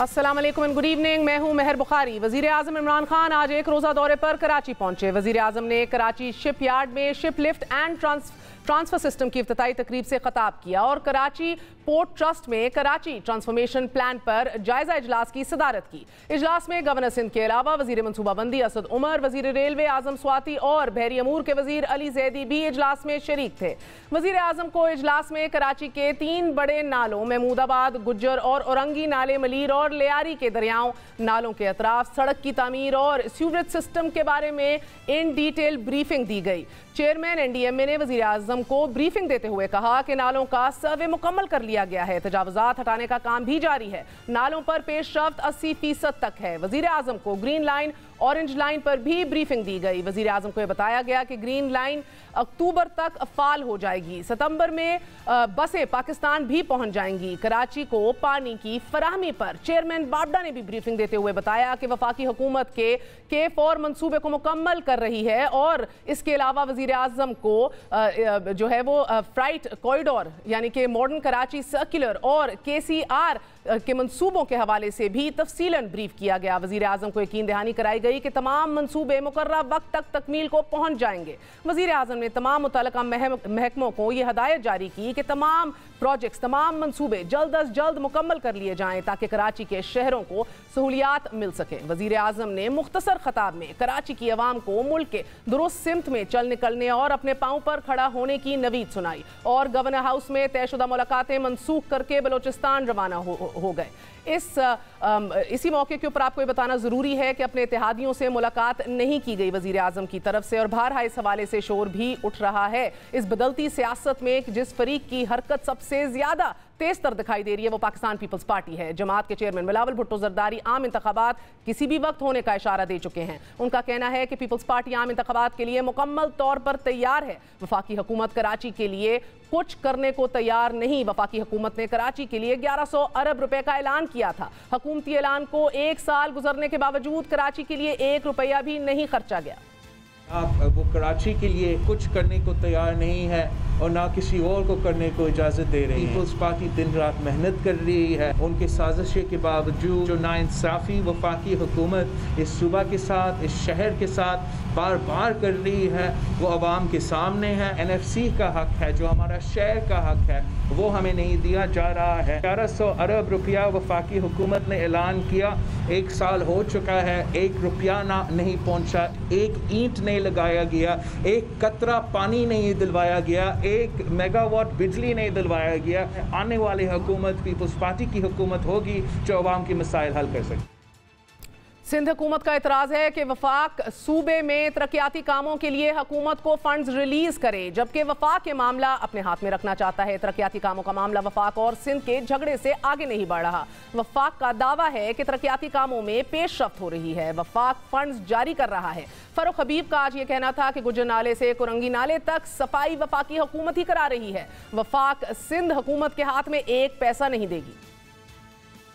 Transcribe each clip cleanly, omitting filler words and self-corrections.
अस्सलाम वालेकुम and good evening. मैं हूं मेहर बुखारी। वजीर आजम इमरान खान आज एक रोज़ा दौरे पर कराची पहुंचे। वजीर आजम ने कराची शिप यार्ड में ship lift and transfer system की इफ्तिताई तकरीब से खिताब किया और कराची पोर्ट ट्रस्ट में कराची ट्रांसफॉर्मेशन प्लान पर जायजा इजलास की सदारत की। इजलास में गवर्नर सिंध के अलावा वजीर मनसूबाबंदी असद उमर, वजीर रेलवे आजम स्वाति और बहरी अमूर के वजीर अली जैदी भी इजलास में शरीक थे। वजीर आजम को इजलास में कराची के 3 बड़े नालों महमूदाबाद, गुज्जर और औरंगी नाले, मलीर और लियारी के दरियाओं नालों के अतराफ सड़क की तामीर और सीवरेज सिस्टम के बारे में इन डिटेल ब्रीफिंग दी गई। चेयरमैन NDMA ने वजीर आजम को ब्रीफिंग देते हुए कहा कि नालों का सर्वे मुकम्मल कर लिया गया है, तजावुजात हटाने का काम भी जारी है, नालों पर पेशरफ्त 80% तक है। वजीर आजम को ग्रीन लाइन, ऑरेंज लाइन पर भी ब्रीफिंग दी गई। वजीर आजम को यह बताया गया कि ग्रीन लाइन अक्टूबर तक फाल हो जाएगी। सितंबर में बसें पाकिस्तान भी पहुंच जाएंगी। कराची को पानी की फराहमी पर चेयरमैन बाबडा ने भी ब्रीफिंग देते हुए बताया कि वफाकी हुकूमत के K4 मंसूबे को मुकम्मल कर रही है और इसके अलावा वजीर आजम को जो है वो फ्राइट कॉरिडोर यानी कि मॉडर्न कराची सर्कुलर और KCR के मंसूबों के हवाले से भी तफसीलन ब्रीफ किया गया। वजीर आजम को यकीन दहानी कराई गई कि तमाम मंसूबे मुकर्रर वक्त तक तकमील को पहुंच जाएंगे। वजीर आजम ने तमाम मुतल्लिका महकमों को यह हदायत जारी की कि तमाम प्रोजेक्ट्स, तमाम मंसूबे जल्द अज जल्द मुकम्मल कर लिए जाएं ताकि कराची के शहरों को सहूलियात मिल सकें। वजीर आजम ने मुख्तसर खताब में कराची की अवाम को मुल्क के दुरुस्त सिमत में चल निकलने और अपने पाँव पर खड़ा होने की नवीद सुनाई और गवर्नर हाउस में तयशुदा मुलाकातें मनसूख करके बलोचिस्तान रवाना हो गए। इसी मौके के ऊपर आपको ये बताना ज़रूरी है कि अपने इत्तेहादियों से मुलाकात नहीं की गई वज़ीर आज़म की तरफ से और बहरहाल इस हवाले से शोर भी उठ रहा है। इस बदलती सियासत में जिस फरीक की हरकत सबसे ज़्यादा तेज तर दिखाई दे रही है वो पाकिस्तान पीपल्स पार्टी है। जमात के चेयरमैन बिलावल भुट्टो जरदारी आम इंतखाबात किसी भी वक्त होने का इशारा दे चुके हैं। उनका कहना है कि पीपल्स पार्टी आम इंतखाबात के लिए मुकम्मल तौर पर तैयार है। वफाकी हुकूमत कराची के लिए कुछ करने को तैयार नहीं। वफाकी हुकूमत ने कराची के लिए 1100 अरब रुपए का ऐलान किया था। हुकूमती ऐलान को 1 साल गुजरने के बावजूद कराची के लिए 1 रुपया भी नहीं खर्चा गया। वो कराची के लिए कुछ करने को तैयार नहीं है और ना किसी और को करने को इजाज़त दे रही है। पीपल्स पार्टी दिन रात मेहनत कर रही है। उनके साजिशें के बावजूद जो नाइंसाफ़ी वफाकी हुकूमत इस सूबा के साथ, इस शहर के साथ बार बार कर रही है वो आवाम के सामने है। NFC का हक है, जो हमारा शहर का हक है, वो हमें नहीं दिया जा रहा है। 1100 अरब रुपया वफाकी हुकूमत ने ऐलान किया, 1 साल हो चुका है, 1 रुपया नहीं पहुंचा, 1 ईंट नहीं लगाया गया, 1 कतरा पानी नहीं दिलवाया गया, 1 मेगावाट बिजली नहीं दिलवाया गया। आने वाली हुकूमत पीपल्स पार्टी की हुकूमत होगी जो अवाम के मसाइल हल कर सके। सिंध हुकूमत का इतराज़ है कि वफाक सूबे में तरक्याती कामों के लिए हुकूमत को फंड्स रिलीज करे, जबकि वफाक के मामला अपने हाथ में रखना चाहता है। तरक्याती कामों का मामला वफाक और सिंध के झगड़े से आगे नहीं बढ़ रहा। वफाक का दावा है कि तरक्याती कामों में पेशरफ्त हो रही है। वफाक फंड्स जारी कर रहा है। फारूक हबीब का आज ये कहना था कि गुज्जर नाले से कुरंगी नाले तक सफाई वफाकी हुकूमत ही करा रही है। वफाक सिंध हुकूमत के हाथ में 1 पैसा नहीं देगी।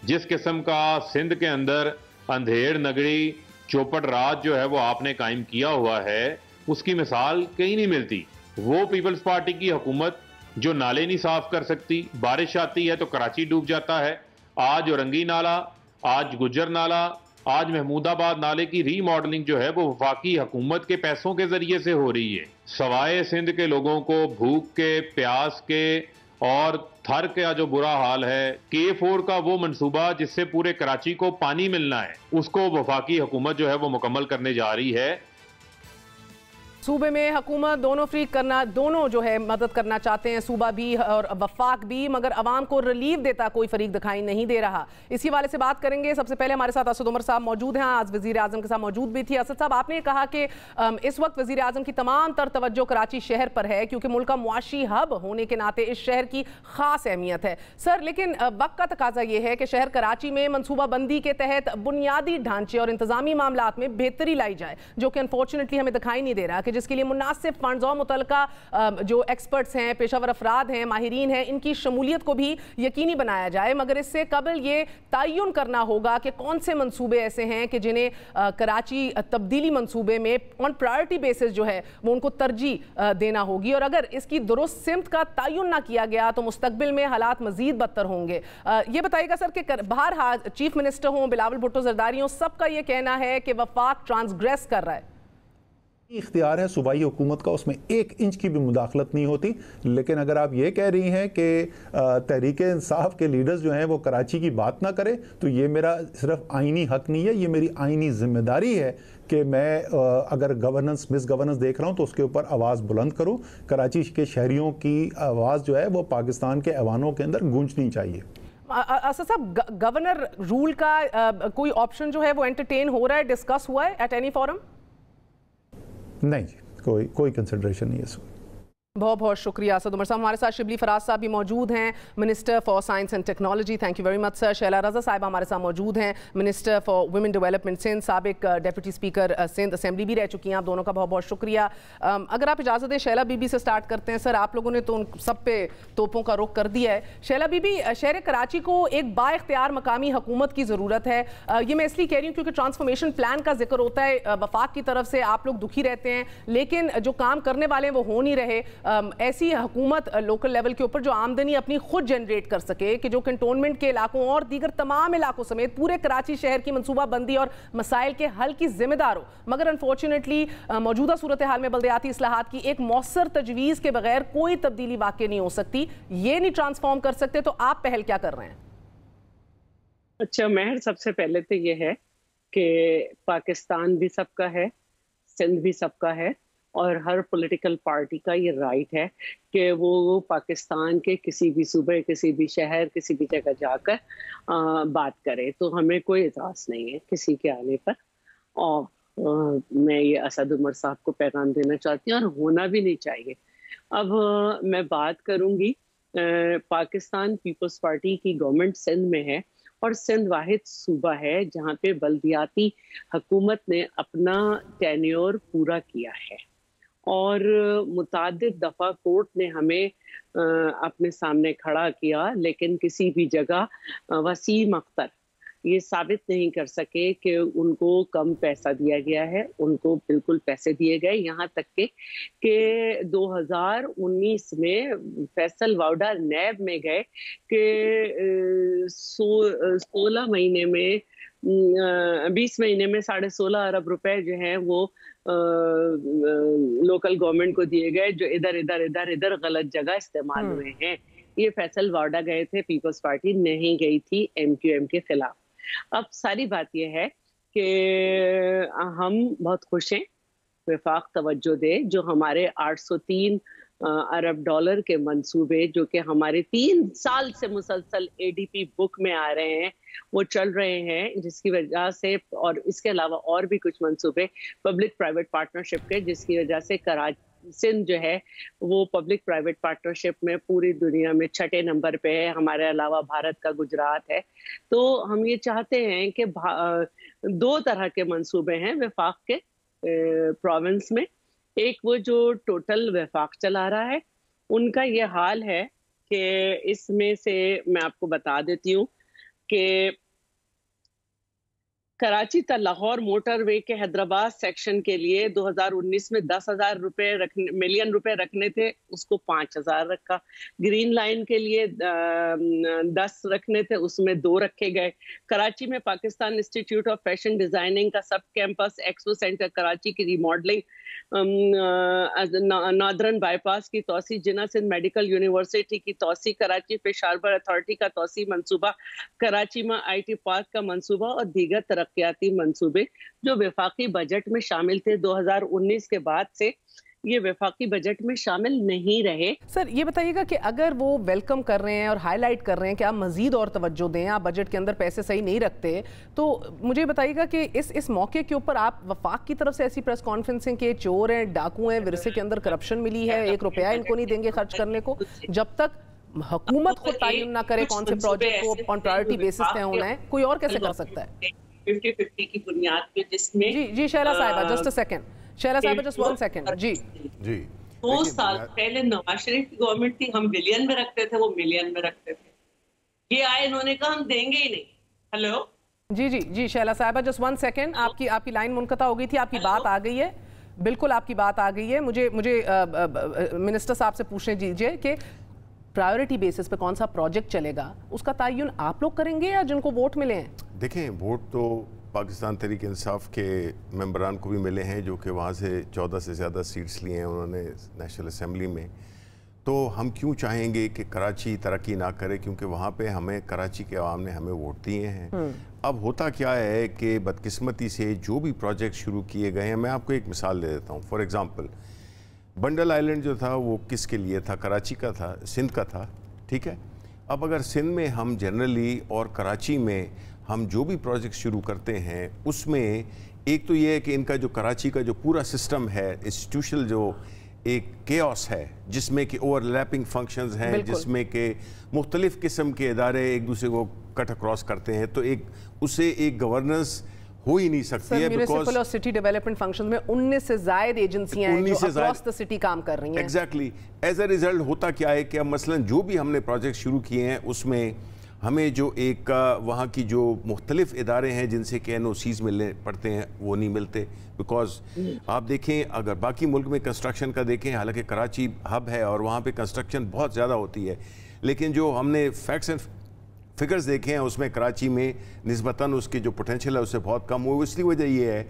जिस किस्म का सिंध के अंदर अंधेड़ नगरी चौपट राज जो है वो आपने कायम किया हुआ है, उसकी मिसाल कहीं नहीं मिलती। वो पीपल्स पार्टी की हुकूमत जो नाले नहीं साफ कर सकती, बारिश आती है तो कराची डूब जाता है। आज औरंगी नाला, आज गुज्जर नाला, आज महमूदाबाद नाले की रीमॉडलिंग जो है वो वफाकी हुकूमत के पैसों के जरिए से हो रही है। सवाए सिंध के लोगों को भूख के, प्यास के और थर का जो बुरा हाल है, K4 का वो मंसूबा जिससे पूरे कराची को पानी मिलना है, उसको वफाकी हुकूमत जो है वो मुकम्मल करने जा रही है। सूबे में हुकूमत दोनों जो है मदद करना चाहते हैं, सूबा भी और वफाक भी, मगर अवाम को रिलीफ देता कोई फरीक दिखाई नहीं दे रहा। इसी वाले से बात करेंगे। सबसे पहले हमारे साथ असद उमर साहब मौजूद हैं, आज वजीर आजम के साथ मौजूद भी थी। असद साहब, आपने कहा कि इस वक्त वजीर आजम की तमाम तर तवज्जो कराची शहर पर है क्योंकि मुल्क का मुआशी हब होने के नाते इस शहर की खास अहमियत है। सर, लेकिन वक्त का तकाजा ये है कि शहर कराची में मनसूबाबंदी के तहत बुनियादी ढांचे और इंतजामी मामलात में बेहतरी लाई जाए, जो कि अनफॉर्चुनेटली हमें दिखाई नहीं दे रहा कि जिसके लिए मुनासिब फंड्स और मुतलका जो एक्सपर्ट्स हैं, पेशावर अफराद हैं, माहिरीन हैं, इनकी शमूलियत को भी यकीनी बनाया जाए। मगर इससे कबल ये तयन करना होगा कि कौन से मंसूबे ऐसे हैं कि जिन्हें कराची तब्दीली मंसूबे में ऑन प्रायोरिटी बेसिस जो है वो उनको तरजीह देना होगी, और अगर इसकी दुरुस्त सिमत का तयन ना किया गया तो मुस्तकबिल में हालात मजीद बदतर होंगे। ये बताइएगा सर कि बहरहाल चीफ मिनिस्टर हों, बिलावल भुट्टो जरदारी हों, सबका ये कहना है कि वफाक ट्रांसग्रेस कर रहा है। इख्तियार है सूबाई हुकूमत का, उसमें 1 इंच की भी मुदाखलत नहीं होती। लेकिन अगर आप ये कह रही हैं कि तहरीक इंसाफ के लीडर्स जो हैं वो कराची की बात ना करें, तो ये मेरा सिर्फ आईनी हक नहीं है, ये मेरी आईनी जिम्मेदारी है कि मैं अगर गवर्नेंस मिस गवर्नेंस देख रहा हूँ तो उसके ऊपर आवाज़ बुलंद करूँ। कराची के शहरियों की आवाज़ जो है वो पाकिस्तान के ऐवानों के अंदर गूंजनी चाहिए। असद साहब, गवर्नर रूल का कोई ऑप्शन जो है वो एंटरटेन हो रहा है, डिस्कस हुआ है एट एनी फोरम? नहीं जी, कोई कंसिडरेशन नहीं है इसमें। बहुत बहुत शुक्रिया असद उमर साहब। हमारे साथ शिबली फराज साहब भी मौजूद हैं, minister for science and technology, thank you very much sir. Shaila Raza साहब हमारे साथ मौजूद हैं, minister for women development Sindh, साबिक डेप्यूटी स्पीकर सिंध असेंबली भी रह चुकी हैं। आप दोनों का बहुत बहुत शुक्रिया। अगर आप इजाज़त दें शैला बीबी से स्टार्ट करते हैं। सर, आप लोगों ने तो उन सब पे तोपों का रुख कर दिया है। शैला बीबी, शहर कराची को एक बाइख्तियार मकामी हुकूमत की ज़रूरत है। ये मैं इसलिए कह रही हूँ क्योंकि ट्रांसफॉर्मेशन प्लान का जिक्र होता है वफाक की तरफ से, आप लोग दुखी रहते हैं, लेकिन जो काम करने वाले हैं वो हो नहीं रहे। ऐसी हुकूमत लोकल लेवल के ऊपर जो आमदनी अपनी खुद जनरेट कर सके, कि जो कंटोनमेंट के इलाकों और दीगर तमाम इलाकों समेत पूरे कराची शहर की मनसूबाबंदी और मसाइल के हल की जिम्मेदार हो। मगर अनफॉर्चुनेटली मौजूदा सूरत हाल में बल्दियाती इस्लाहात की एक मौसर तजवीज़ के बगैर कोई तब्दीली वाकई नहीं हो सकती। ये नहीं ट्रांसफॉर्म कर सकते तो आप पहल क्या कर रहे हैं? अच्छा महर, सबसे पहले तो ये है कि पाकिस्तान भी सबका है, सिंध भी सबका है, और हर पॉलिटिकल पार्टी का ये राइट है कि वो पाकिस्तान के किसी भी सूबे, किसी भी शहर, किसी भी जगह जाकर बात करे। तो हमें कोई एतराज़ नहीं है किसी के आने पर। और मैं ये असद उमर साहब को पैगाम देना चाहती हूँ, और होना भी नहीं चाहिए। अब मैं बात करूँगी, पाकिस्तान पीपल्स पार्टी की गवर्नमेंट सिंध में है, और सिंध वाहिद सूबा है जहाँ पे बल्दियाती हुकूमत ने अपना टेन्योर पूरा किया है, और मुतादिद दफ़ा कोर्ट ने हमें अपने सामने खड़ा किया, लेकिन किसी भी जगह वसीम अख्तर ये साबित नहीं कर सके कि उनको कम पैसा दिया गया है। उनको बिल्कुल पैसे दिए गए, यहाँ तक कि 2019 में फैसल वाउडा नैब में गए कि 16 महीने में 20 महीने में 16.5 अरब रुपए जो हैं वो लोकल गवर्नमेंट को दिए गए, जो इधर गलत जगह इस्तेमाल हुए हैं। ये फैसल वाउडा गए थे, पीपल्स पार्टी नहीं गई थी MQM के खिलाफ। अब सारी बात यह है कि हम बहुत खुश हैं, वफाक तवज्जो दे, जो हमारे 803 अरब डॉलर के मंसूबे जो कि हमारे 3 साल से मुसलसल ADP बुक में आ रहे हैं, वो चल रहे हैं, जिसकी वजह से, और इसके अलावा और भी कुछ मंसूबे पब्लिक प्राइवेट पार्टनरशिप के, जिसकी वजह से कराची सिंध जो है वो पब्लिक प्राइवेट पार्टनरशिप में पूरी दुनिया में 6ठे नंबर पे है। हमारे अलावा भारत का गुजरात है। तो हम ये चाहते हैं कि 2 तरह के मंसूबे हैं वफाक के प्रोविंस में। एक वो जो टोटल वफाक चला रहा है, उनका ये हाल है कि इसमें से मैं आपको बता देती हूँ कि कराची तक लाहौर मोटरवे के हैदराबाद सेक्शन के लिए 2019 में 10,000 मिलियन रुपए रखने थे, उसको 5,000 रखा। ग्रीन लाइन के लिए 10 रखने थे, उसमें 2 रखे गए। कराची में Pakistan institute of fashion designing का सब कैंपस, एक्सपो सेंटर कराची की रिमॉडलिंग, नॉर्दर्न बाईपास की तोसी, जिन्ना सिंध मेडिकल यूनिवर्सिटी की तोसी, कराची पेशावर अथॉरिटी का तोसी मंसूबा, कराची में IT पार्क का मंसूबा, और दीगर तरक्याती मंसूबे जो वफाकी बजट में शामिल थे 2019 के बाद से ये वफाकी बजट में शामिल नहीं रहे। सर, ये बताइएगा कि अगर वो वेलकम कर रहे हैं और हाईलाइट कर रहे हैं कि आप मजीद और तवज्जो दें, आप बजट के अंदर पैसे सही नहीं रखते, तो मुझे बताइएगा कि इस मौके के ऊपर आप वफाक की तरफ से ऐसी प्रेस कॉन्फ्रेंसिंग के चोर हैं, डाकू हैं, विरसे के अंदर करप्शन मिली है, 1 रुपया इनको नहीं देंगे खर्च करने को, जब तक हुकूमत खुद तयन ना करे कौन से प्रोजेक्ट को ऑन प्रायोरिटी बेसिस पे होना है, कोई और कैसे कर सकता है? 50-50 की बुनियाद पे, जिसमें जी शैला साहिबा, जस्ट अ सेकंड, शैला साहब जस्ट 1 सेकंड जी 2 साल पहले नवाज शरीफ की गवर्नमेंट थी, हम बिलियन में रखते थे, वो मिलियन में रखते थे। ये आए, इन्होंने कहा हम देंगे ही नहीं। हेलो जी शैला साहब जस्ट 1 सेकंड, आपकी लाइन मुनक़ता हो गई थी, आपकी बात आ गई है, बिल्कुल आपकी बात आ गई है। मुझे मिनिस्टर साहब से पूछने दीजिए कि प्रायोरिटी बेसिस पे कौन सा प्रोजेक्ट चलेगा, उसका तयन आप लोग करेंगे या जिनको वोट मिले हैं? देखें, वोट तो पाकिस्तान तहरीक इंसाफ के मेंबरान को भी मिले हैं जो कि वहाँ से 14 से ज़्यादा सीट्स लिए हैं उन्होंने नेशनल असेंबली में। तो हम क्यों चाहेंगे कि कराची तरक्की ना करे, क्योंकि वहाँ पे हमें कराची के अवाम ने हमें वोट दिए हैं। अब होता क्या है कि बदकिस्मती से जो भी प्रोजेक्ट शुरू किए गए हैं, मैं आपको एक मिसाल दे देता हूँ। फॉर एग्ज़ाम्पल, बंडल आइलैंड जो था वो किसके लिए था? कराची का था, सिंध का था, ठीक है। अब अगर सिंध में हम जनरली और कराची में हम जो भी प्रोजेक्ट शुरू करते हैं उसमें एक तो ये है कि इनका जो कराची का जो पूरा सिस्टम है, इंस्टीट्यूशनल जो एक केओस है जिसमें कि ओवरलैपिंग फंक्शंस हैं, जिसमें कि मुख्तलिफ किस्म के इदारे एक दूसरे को कट अक्रॉस करते हैं, तो उसे एक गवर्नेंस हो ही नहीं सकती है। म्युनिसिपल और सिटी डेवलपमेंट फंक्शंस में 19 से ज़ायद एजेंसियां हैं जो अक्रॉस द सिटी काम कर रही हैं। एग्जैक्टली। एज अ रिजल्ट होता क्या है कि अब मसलन जो भी हमने प्रोजेक्ट शुरू किए हैं उसमें हमें जो एक वहाँ की जो मुख्तलिफ इदारे हैं जिनसे कि NOCs मिलने पड़ते हैं वो नहीं मिलते। बिकॉज आप देखें, अगर बाकी मुल्क में कंस्ट्रक्शन का देखें, हालांकि कराची हब है और वहाँ पे कंस्ट्रक्शन बहुत ज़्यादा होती है, लेकिन जो हमने फैक्ट्स एंड फिगर्स देखे हैं उसमें कराची में निस्बतन उसकी जो पोटेंशियल है उससे बहुत कम हुई। इसलिए वजह ये है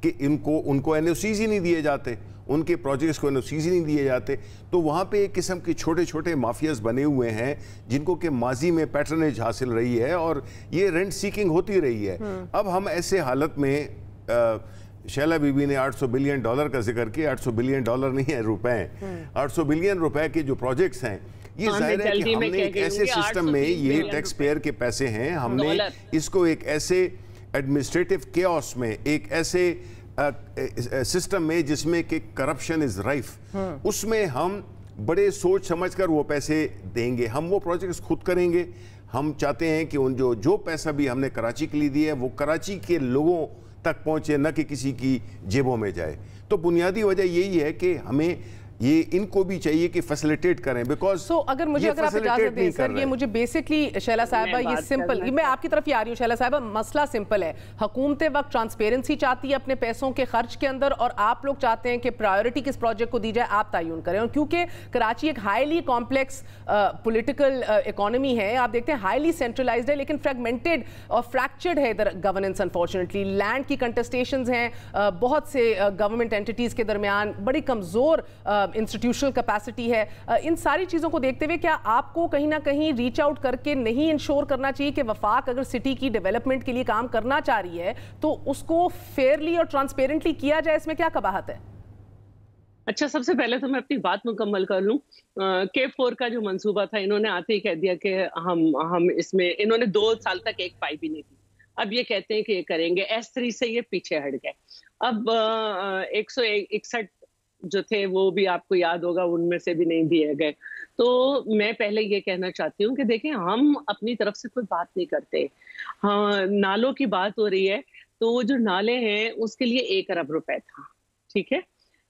कि उनको NOCs ही नहीं दिए जाते, उनके प्रोजेक्ट्स को NOCs ही नहीं दिए जाते। तो वहाँ पे एक किस्म के छोटे छोटे माफियाज बने हुए हैं जिनको कि माजी में पैटर्नेज हासिल रही है और ये रेंट सीकिंग होती रही है। अब हम ऐसे हालत में शैला बीबी ने $800 बिलियन का जिक्र किया। $800 बिलियन नहीं है, रुपए हैं। 800 बिलियन रुपए के जो प्रोजेक्ट्स हैं, ये जाहिर है कि हमने एक ऐसे सिस्टम में, ये टैक्स पेयर के पैसे हैं, हमने इसको एक ऐसे एडमिनिस्ट्रेटिव केओस में, एक ऐसे सिस्टम में जिसमें कि करप्शन इज राइफ, उसमें हम बड़े सोच समझकर वो पैसे देंगे। हम वो प्रोजेक्ट्स खुद करेंगे। हम चाहते हैं कि उन जो पैसा भी हमने कराची के लिए दिया है वो कराची के लोगों तक पहुंचे, न कि किसी की जेबों में जाए। तो बुनियादी वजह यही है कि हमें ये इनको भी चाहिए कि फैसिलिटेट करें। बिकॉज अगर आप इजाजत दें सर, ये मुझे बेसिकली शैला साहिबा, ये सिंपल, मैं आपकी तरफ ही आ रही हूँ शैला साहिबा, मसला सिंपल है। हुकूमत वक्त ट्रांसपेरेंसी चाहती है अपने पैसों के खर्च के अंदर, और आप लोग चाहते हैं कि प्रायोरिटी किस प्रोजेक्ट को दी जाए आप तयन करें। और क्योंकि कराची एक हाईली कॉम्प्लेक्स पॉलिटिकल इकोनॉमी है, आप देखते हैं हाईली सेंट्रलाइज्ड है लेकिन फ्रेगमेंटेड और फ्रैक्चर्ड है इधर गवर्नेंस। अनफॉर्चुनेटली लैंड की कंटेस्टेशंस हैं, बहुत से गवर्नमेंट एंटिटीज के दरमियान बड़ी कमजोर इंस्टीट्यूशनल कैपेसिटी है। इन सारी चीज़ों को देखते हुए क्या आपको कहीं ना कहीं रीच आउट करके नहीं इंश्योर करना चाहिए कि वफाक अगर सिटी की डेवलपमेंट के लिए काम करना चाह रही है तो उसको फेयरली और ट्रांसपेरेंटली किया जाए? इसमें क्या कबाहत है? अच्छा, सबसे पहले तो मैं अपनी बात मुकम्मल कर लूं। K4 का जो मंसूबा था, इन्होंने आते ही कह दिया कि हम इसमें, इन्होंने 2 साल तक एक पाई भी नहीं दी। अब ये कहते हैं कि ये करेंगे। S3 से ये पीछे हट गए। अब 161 जो थे वो भी आपको याद होगा, उनमें से भी नहीं दिए गए। तो मैं पहले ये कहना चाहती हूँ कि देखें, हम अपनी तरफ से कोई बात नहीं करते। हाँ, नालों की बात हो रही है तो वो जो नाले हैं उसके लिए 1 अरब रुपए था, ठीक है।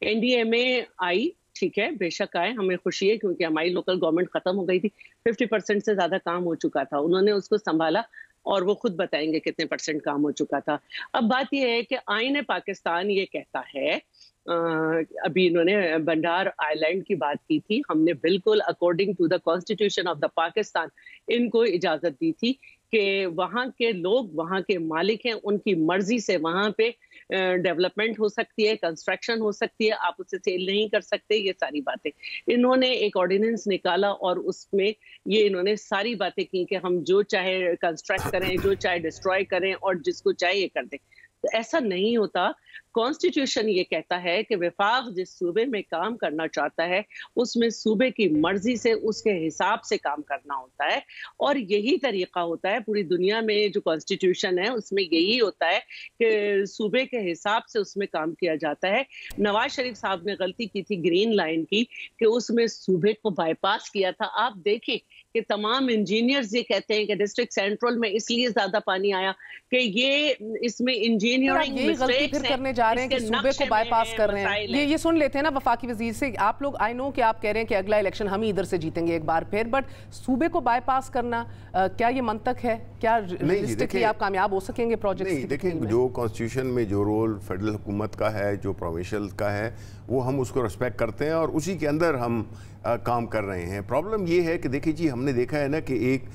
NDMA आई, ठीक है, बेशक आए, हमें खुशी है क्योंकि हमारी लोकल गवर्नमेंट खत्म हो गई थी। 50% से ज्यादा काम हो चुका था, उन्होंने उसको संभाला और वो खुद बताएंगे कितने % काम हो चुका था। अब बात यह है कि आईन पाकिस्तान ये कहता है, अभी इन्होंने बंडार आइलैंड की बात की थी, हमने बिल्कुल according to the constitution of the Pakistan इनको इजाजत दी थी कि वहाँ के लोग, वहाँ के मालिक हैं, उनकी मर्जी से वहाँ पे डेवलपमेंट हो सकती है, कंस्ट्रक्शन हो सकती है, आप उसे सेल नहीं कर सकते। ये सारी बातें इन्होंने एक ऑर्डिनेंस निकाला और उसमें ये इन्होंने सारी बातें की कि हम जो चाहे कंस्ट्रक्ट करें, जो चाहे डिस्ट्रॉय करें और जिसको चाहे ये कर दें। तो ऐसा नहीं होता। कॉन्स्टिट्यूशन ये कहता है कि वफाक जिस सूबे में काम करना चाहता है उसमें सूबे की मर्जी से, उसके हिसाब से काम करना होता है, और यही तरीका होता है पूरी दुनिया में। जो कॉन्स्टिट्यूशन है उसमें यही होता है कि सूबे के हिसाब से उसमें काम किया जाता है। नवाज शरीफ साहब ने गलती की थी ग्रीन लाइन की कि उसमें सूबे को बाईपास किया था। आप देखें कि तमाम इंजीनियर्स ये कहते हैं कि डिस्ट्रिक्ट सेंट्रल में इसलिए ज्यादा पानी आया कि ये इसमें इंजीनियर engineering यही गलती mistakes फिर करने जा रहे हैं कि सूबे को बाईपास कर रहे हैं। ये सुन लेते हैं ना वफाकी वजीर से। आप लोग, आई नो कि आप कह रहे हैं कि अगला इलेक्शन हम ही इधर से जीतेंगे एक बार फिर, बट सूबे को बाईपास करना क्या ये मंतक है? क्या रियलिस्टिकली आप कामयाब हो सकेंगे प्रोजेक्ट? नहीं, देखिए, जो कॉन्स्टिट्यूशन में जो रोल फेडरल हुकूमत का है, जो प्रोविंशियल का है, वो हम उसको रिस्पेक्ट करते हैं और उसी के अंदर हम काम कर रहे हैं। प्रॉब्लम ये है कि देखिए जी, हमने देखा है ना कि एक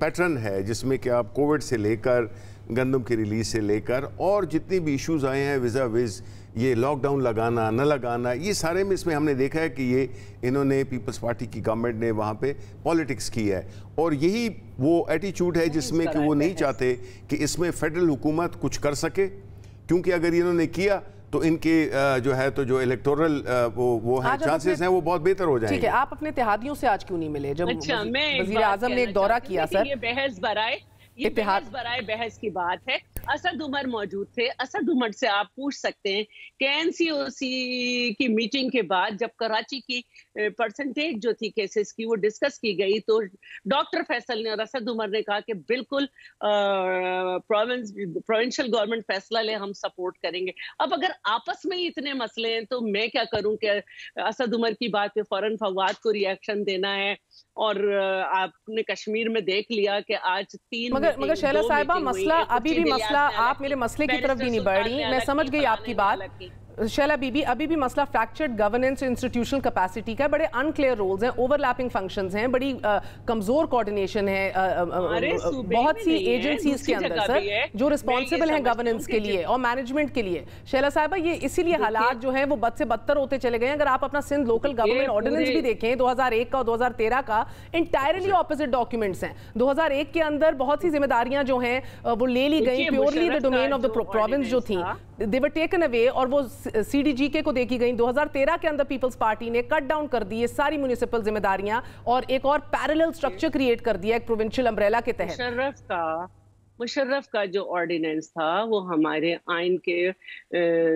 पैटर्न है जिसमें कि आप कोविड से लेकर गंदम की रिलीज से लेकर और जितनी भी इश्यूज आए हैं विज़ा विज़, ये लॉकडाउन लगाना न लगाना, ये सारे में इसमें हमने देखा है कि ये इन्होंने पीपल्स पार्टी की गवर्नमेंट ने वहाँ पे पॉलिटिक्स की है और यही वो एटीट्यूड है जिसमें कि वो नहीं चाहते कि इसमें फेडरल हुकूमत कुछ कर सके, क्योंकि अगर इन्होंने किया तो इनके जो है तो जो इलेक्टोरल वो है चांसेस हैं वो बहुत बेहतर हो जाएंगे। ठीक है, आप अपने इत्तेहादियों से आज क्यों नहीं मिले जब वज़ीर आज़म ने एक दौरा किया? सर, ये बहस बहस की बात है। असद उमर मौजूद थे। असद उमर से आप पूछ सकते हैं कि एनसीओसी की मीटिंग के बाद जब कराची की परसेंटेज जो थी केसेस की वो डिस्कस की गई तो डॉक्टर फैसल ने और असद उमर ने कहा कि बिल्कुल प्रोविंशियल गवर्नमेंट फैसला ले, हम सपोर्ट करेंगे। अब अगर आपस में ही इतने मसले हैं तो मैं क्या करूं कि असद उमर की बात पे फौरन फवाद को रिएक्शन देना है। और आपने कश्मीर में देख लिया कि आज 3 मगर शैला साहिबा, मसला अभी भी मसला, आप मेरे मसले की तरफ भी नहीं बढ़ रही। मैं समझ गई आपकी बात शैला बीबी, अभी भी मसला फ्रैक्चर्ड गवर्नेंस इंस्टीट्यूशनल कैपेसिटी का, बड़े अनक्लियर रोल्स हैं, ओवरलैपिंग फंक्शंस हैं, बड़ी कमजोर कोऑर्डिनेशन है बहुत सी एजेंसीज के अंदर सर जो रिस्पॉन्सिबल हैं गवर्नेंस के लिए और मैनेजमेंट के लिए। शैला साहिबा, ये इसीलिए हालात जो हैं वो बद से बदतर होते चले गए हैं। अगर आप अपना सिंध लोकल गवर्नमेंट ऑर्डिनेंस भी देखें 2001 का और 2013 का, इंटायरली ऑपोजिट डॉक्यूमेंट्स हैं। 2001 के अंदर बहुत सी जिम्मेदारियां जो हैं वो ले ली गई, purely the domain of the province जो थी, दे वर टेकन अवे और वो सीडीजीके को देखी गई। 2013 के अंदर पीपल्स पार्टी ने कट डाउन कर दी ये सारी म्युनिसिपल जिम्मेदारियां और एक और पैरेलल स्ट्रक्चर क्रिएट कर दिया एक प्रोविंशियल अम्ब्रेला के तहत। मुशर्रफ का जो ऑर्डिनेंस था वो हमारे आइन के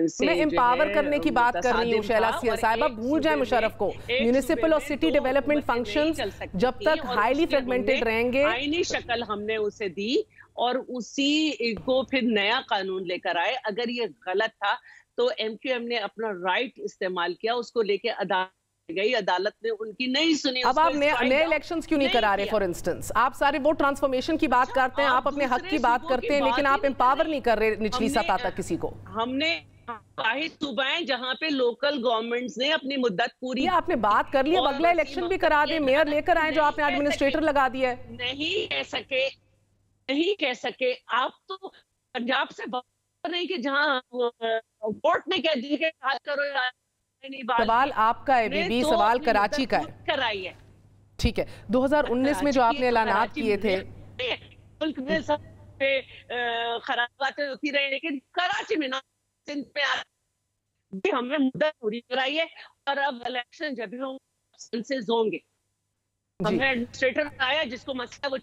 से मैं एम्पावर करने की बात कर रही हूँ शैला साहिबा, भूल जाए मुशर्रफ को। म्युनिसिपल और सिटी डेवलपमेंट फंक्शंस जब तक हाईली फ्रेगमेंटेड रहेंगे, आईनी शक्ल हमने उसे दी और उसी को फिर नया कानून लेकर आए। अगर ये गलत था तो एमक्यूएम ने अपना राइट इस्तेमाल किया, उसको लेके अदालत गई, अदालत ने उनकी नहीं सुनी। अब आप नए इलेक्शंस क्यों नहीं करा रहे? फॉर इंस्टेंस आप सारे वो ट्रांसफॉर्मेशन की बात करते हैं, आप अपने हक की बात करते हैं, लेकिन आप एम्पावर नहीं कर रहे निचली सतह तक किसी को। हमने वाहिद सूबाएं जहां पे लोकल गवर्नमेंट्स ने अपनी मुद्दत पूरी, आपने बात कर ली, अब अगला इलेक्शन भी करा दे, मेयर लेकर आए जो आपने एडमिनिस्ट्रेटर लगा दिया है। नहीं कह सके आप तो पंजाब से नहीं कि जहां कोर्ट ने कह दी कि बात करो या नहीं। सवाल आपका है बीबी, सवाल कराची का है। कराइए, ठीक है। 2019 में जो आपने ऐलानात किए थे, मुल्क में सब पे खराब बातें होती रही, लेकिन कराची में ना सिंध में हमें मुद्दत पूरी कराइए और अब इलेक्शन जब होंगे, हमें एडमिनिस्ट्रेटर आया जिसको मसला वो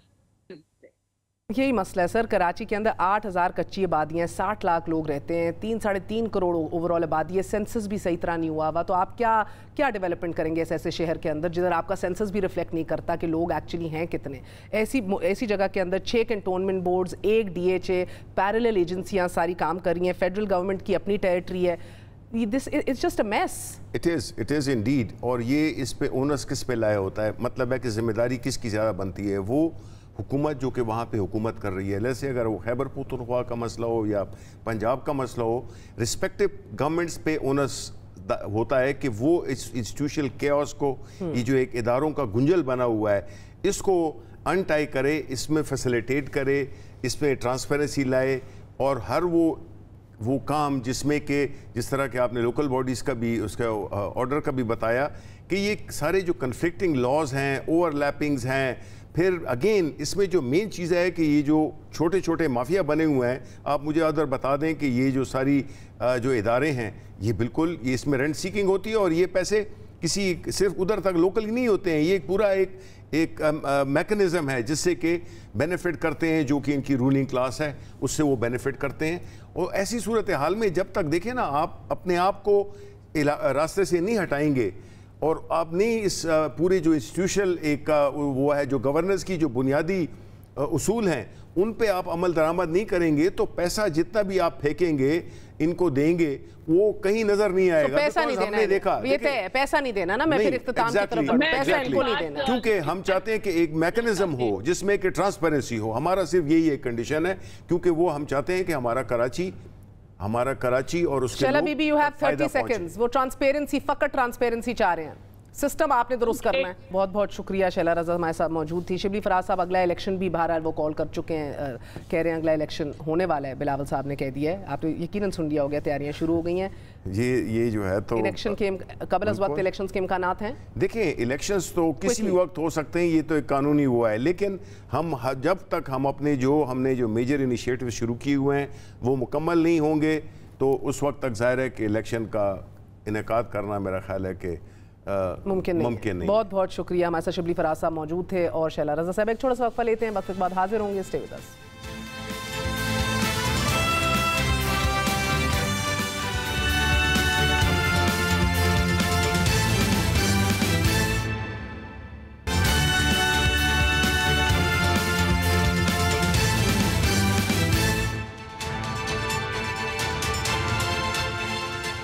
यही मसला है सर। कराची के अंदर 8000 कच्ची आबादियाँ, 60 लाख लोग रहते हैं, 3-3.5 करोड़ ओवरऑल आबादी है, सेंसस भी सही तरह नहीं हुआ हुआ, तो आप क्या डेवलपमेंट करेंगे ऐसे शहर के अंदर जिधर आपका सेंसस भी रिफ्लेक्ट नहीं करता कि लोग एक्चुअली हैं कितने। ऐसी जगह के अंदर 6 कैंटोनमेंट बोर्ड्स, 1 DHA, पैरेलल एजेंसियाँ सारी काम कर रही हैं, फेडरल गवर्नमेंट की अपनी टेरिटरी है। This is just a mess. It is indeed। और ये इस पे ओनस किस पे लाया होता है, मतलब है कि जिम्मेदारी किसकी ज़्यादा बनती है? वो हुकूमत जो कि वहाँ पे हुकूमत कर रही है। जैसे अगर वो खैबर पख्तूनख्वा का मसला हो या पंजाब का मसला हो, रिस्पेक्टिव गवर्नमेंट्स पे ओनस होता है कि वो इस इंस्टीट्यूशनल केओस को, ये जो एक इदारों का गुंजल बना हुआ है, इसको अनटाई करे, इसमें फैसिलिटेट करे, इसमें ट्रांसपेरेंसी लाए और हर वो काम जिसमें कि जिस तरह के आपने लोकल बॉडीज़ का भी उसका ऑर्डर का भी बताया कि ये सारे जो कन्फ्लिक्टिंग लॉज हैं, ओवरलैपिंग्स हैं, फिर अगेन इसमें जो मेन चीज़ है कि ये जो छोटे छोटे माफिया बने हुए हैं, आप मुझे अदर बता दें कि ये जो सारी जो इदारे हैं ये बिल्कुल ये इसमें रेंट सीकिंग होती है और ये पैसे किसी सिर्फ उधर तक लोकल ही नहीं होते हैं, ये पूरा एक मैकेनिज़्म है जिससे कि बेनिफिट करते हैं जो कि इनकी रूलिंग क्लास है, उससे वो बेनिफिट करते हैं। और ऐसी सूरत हाल में जब तक देखें ना, आप अपने आप को रास्ते से नहीं हटाएंगे और आप नहीं इस पूरे जो इंस्टीट्यूशनल एक वो है जो गवर्नेंस की जो बुनियादी उसूल हैं ان پہ آپ عمل درآمد نہیں کریں گے تو پیسہ جتنا بھی آپ پھینکیں گے ان کو دیں گے وہ کہیں نظر نہیں آئے گا. پیسا نہیں دینا, دیکھا پیسا نہیں دینا نا, میں پھر اختتام کی طرف بڑھوں, پیسہ ان کو نہیں دینا, کیونکہ ہم چاہتے ہیں کہ ایک میکنزم ہو جس میں کہ ٹرانسپیرنسی ہو. ہمارا صرف یہی ایک کنڈیشن ہے, کیونکہ وہ ہم چاہتے ہیں کہ ہمارا کراچی اور اس کے شیلا بی بی یو ہیو 30 سیکنڈز. وہ ٹرانسپیرنسی, فقط ٹرانسپیرنسی چاہ رہے ہیں, سسٹم آپ نے درست کرنا ہے. بہت بہت شکریہ. شیلا رضا ہمارے ساتھ موجود تھی. شبلی فراز صاحب اگلا الیکشن بھی بہرحال وہ کال کر چکے ہیں, کہہ رہے ہیں اگلا الیکشن ہونے والا ہے. بلاول صاحب نے کہہ دیا ہے, آپ نے یقیناً سن لیا ہو گیا, تیاریاں شروع ہو گئی ہیں. یہ جو ہے تو الیکشن کے قبل از وقت الیکشنز کے امکانات ہیں. دیکھیں الیکشنز تو کسی بھی وقت ہو سکتے ہیں, یہ تو ایک قانونی ہوا ہے, لیکن ہم جب تک ہم ہم نے جو میجر انیشیٹو شروع کیے ہوئے ہیں وہ مکمل نہیں ہوں گے تو اس وقت تک ظاہر ہے کہ الیکشن کا انعقاد کرنا میرا خیال ہے کہ ممکن نہیں. بہت بہت شکریہ. ہمارے ساتھ شبلی فراز صاحب موجود تھے اور شیلا رضا صاحب. ایک چھوٹا سا وقفہ لیتے ہیں, وقت کے بعد حاضر ہوں گے. Stay with us.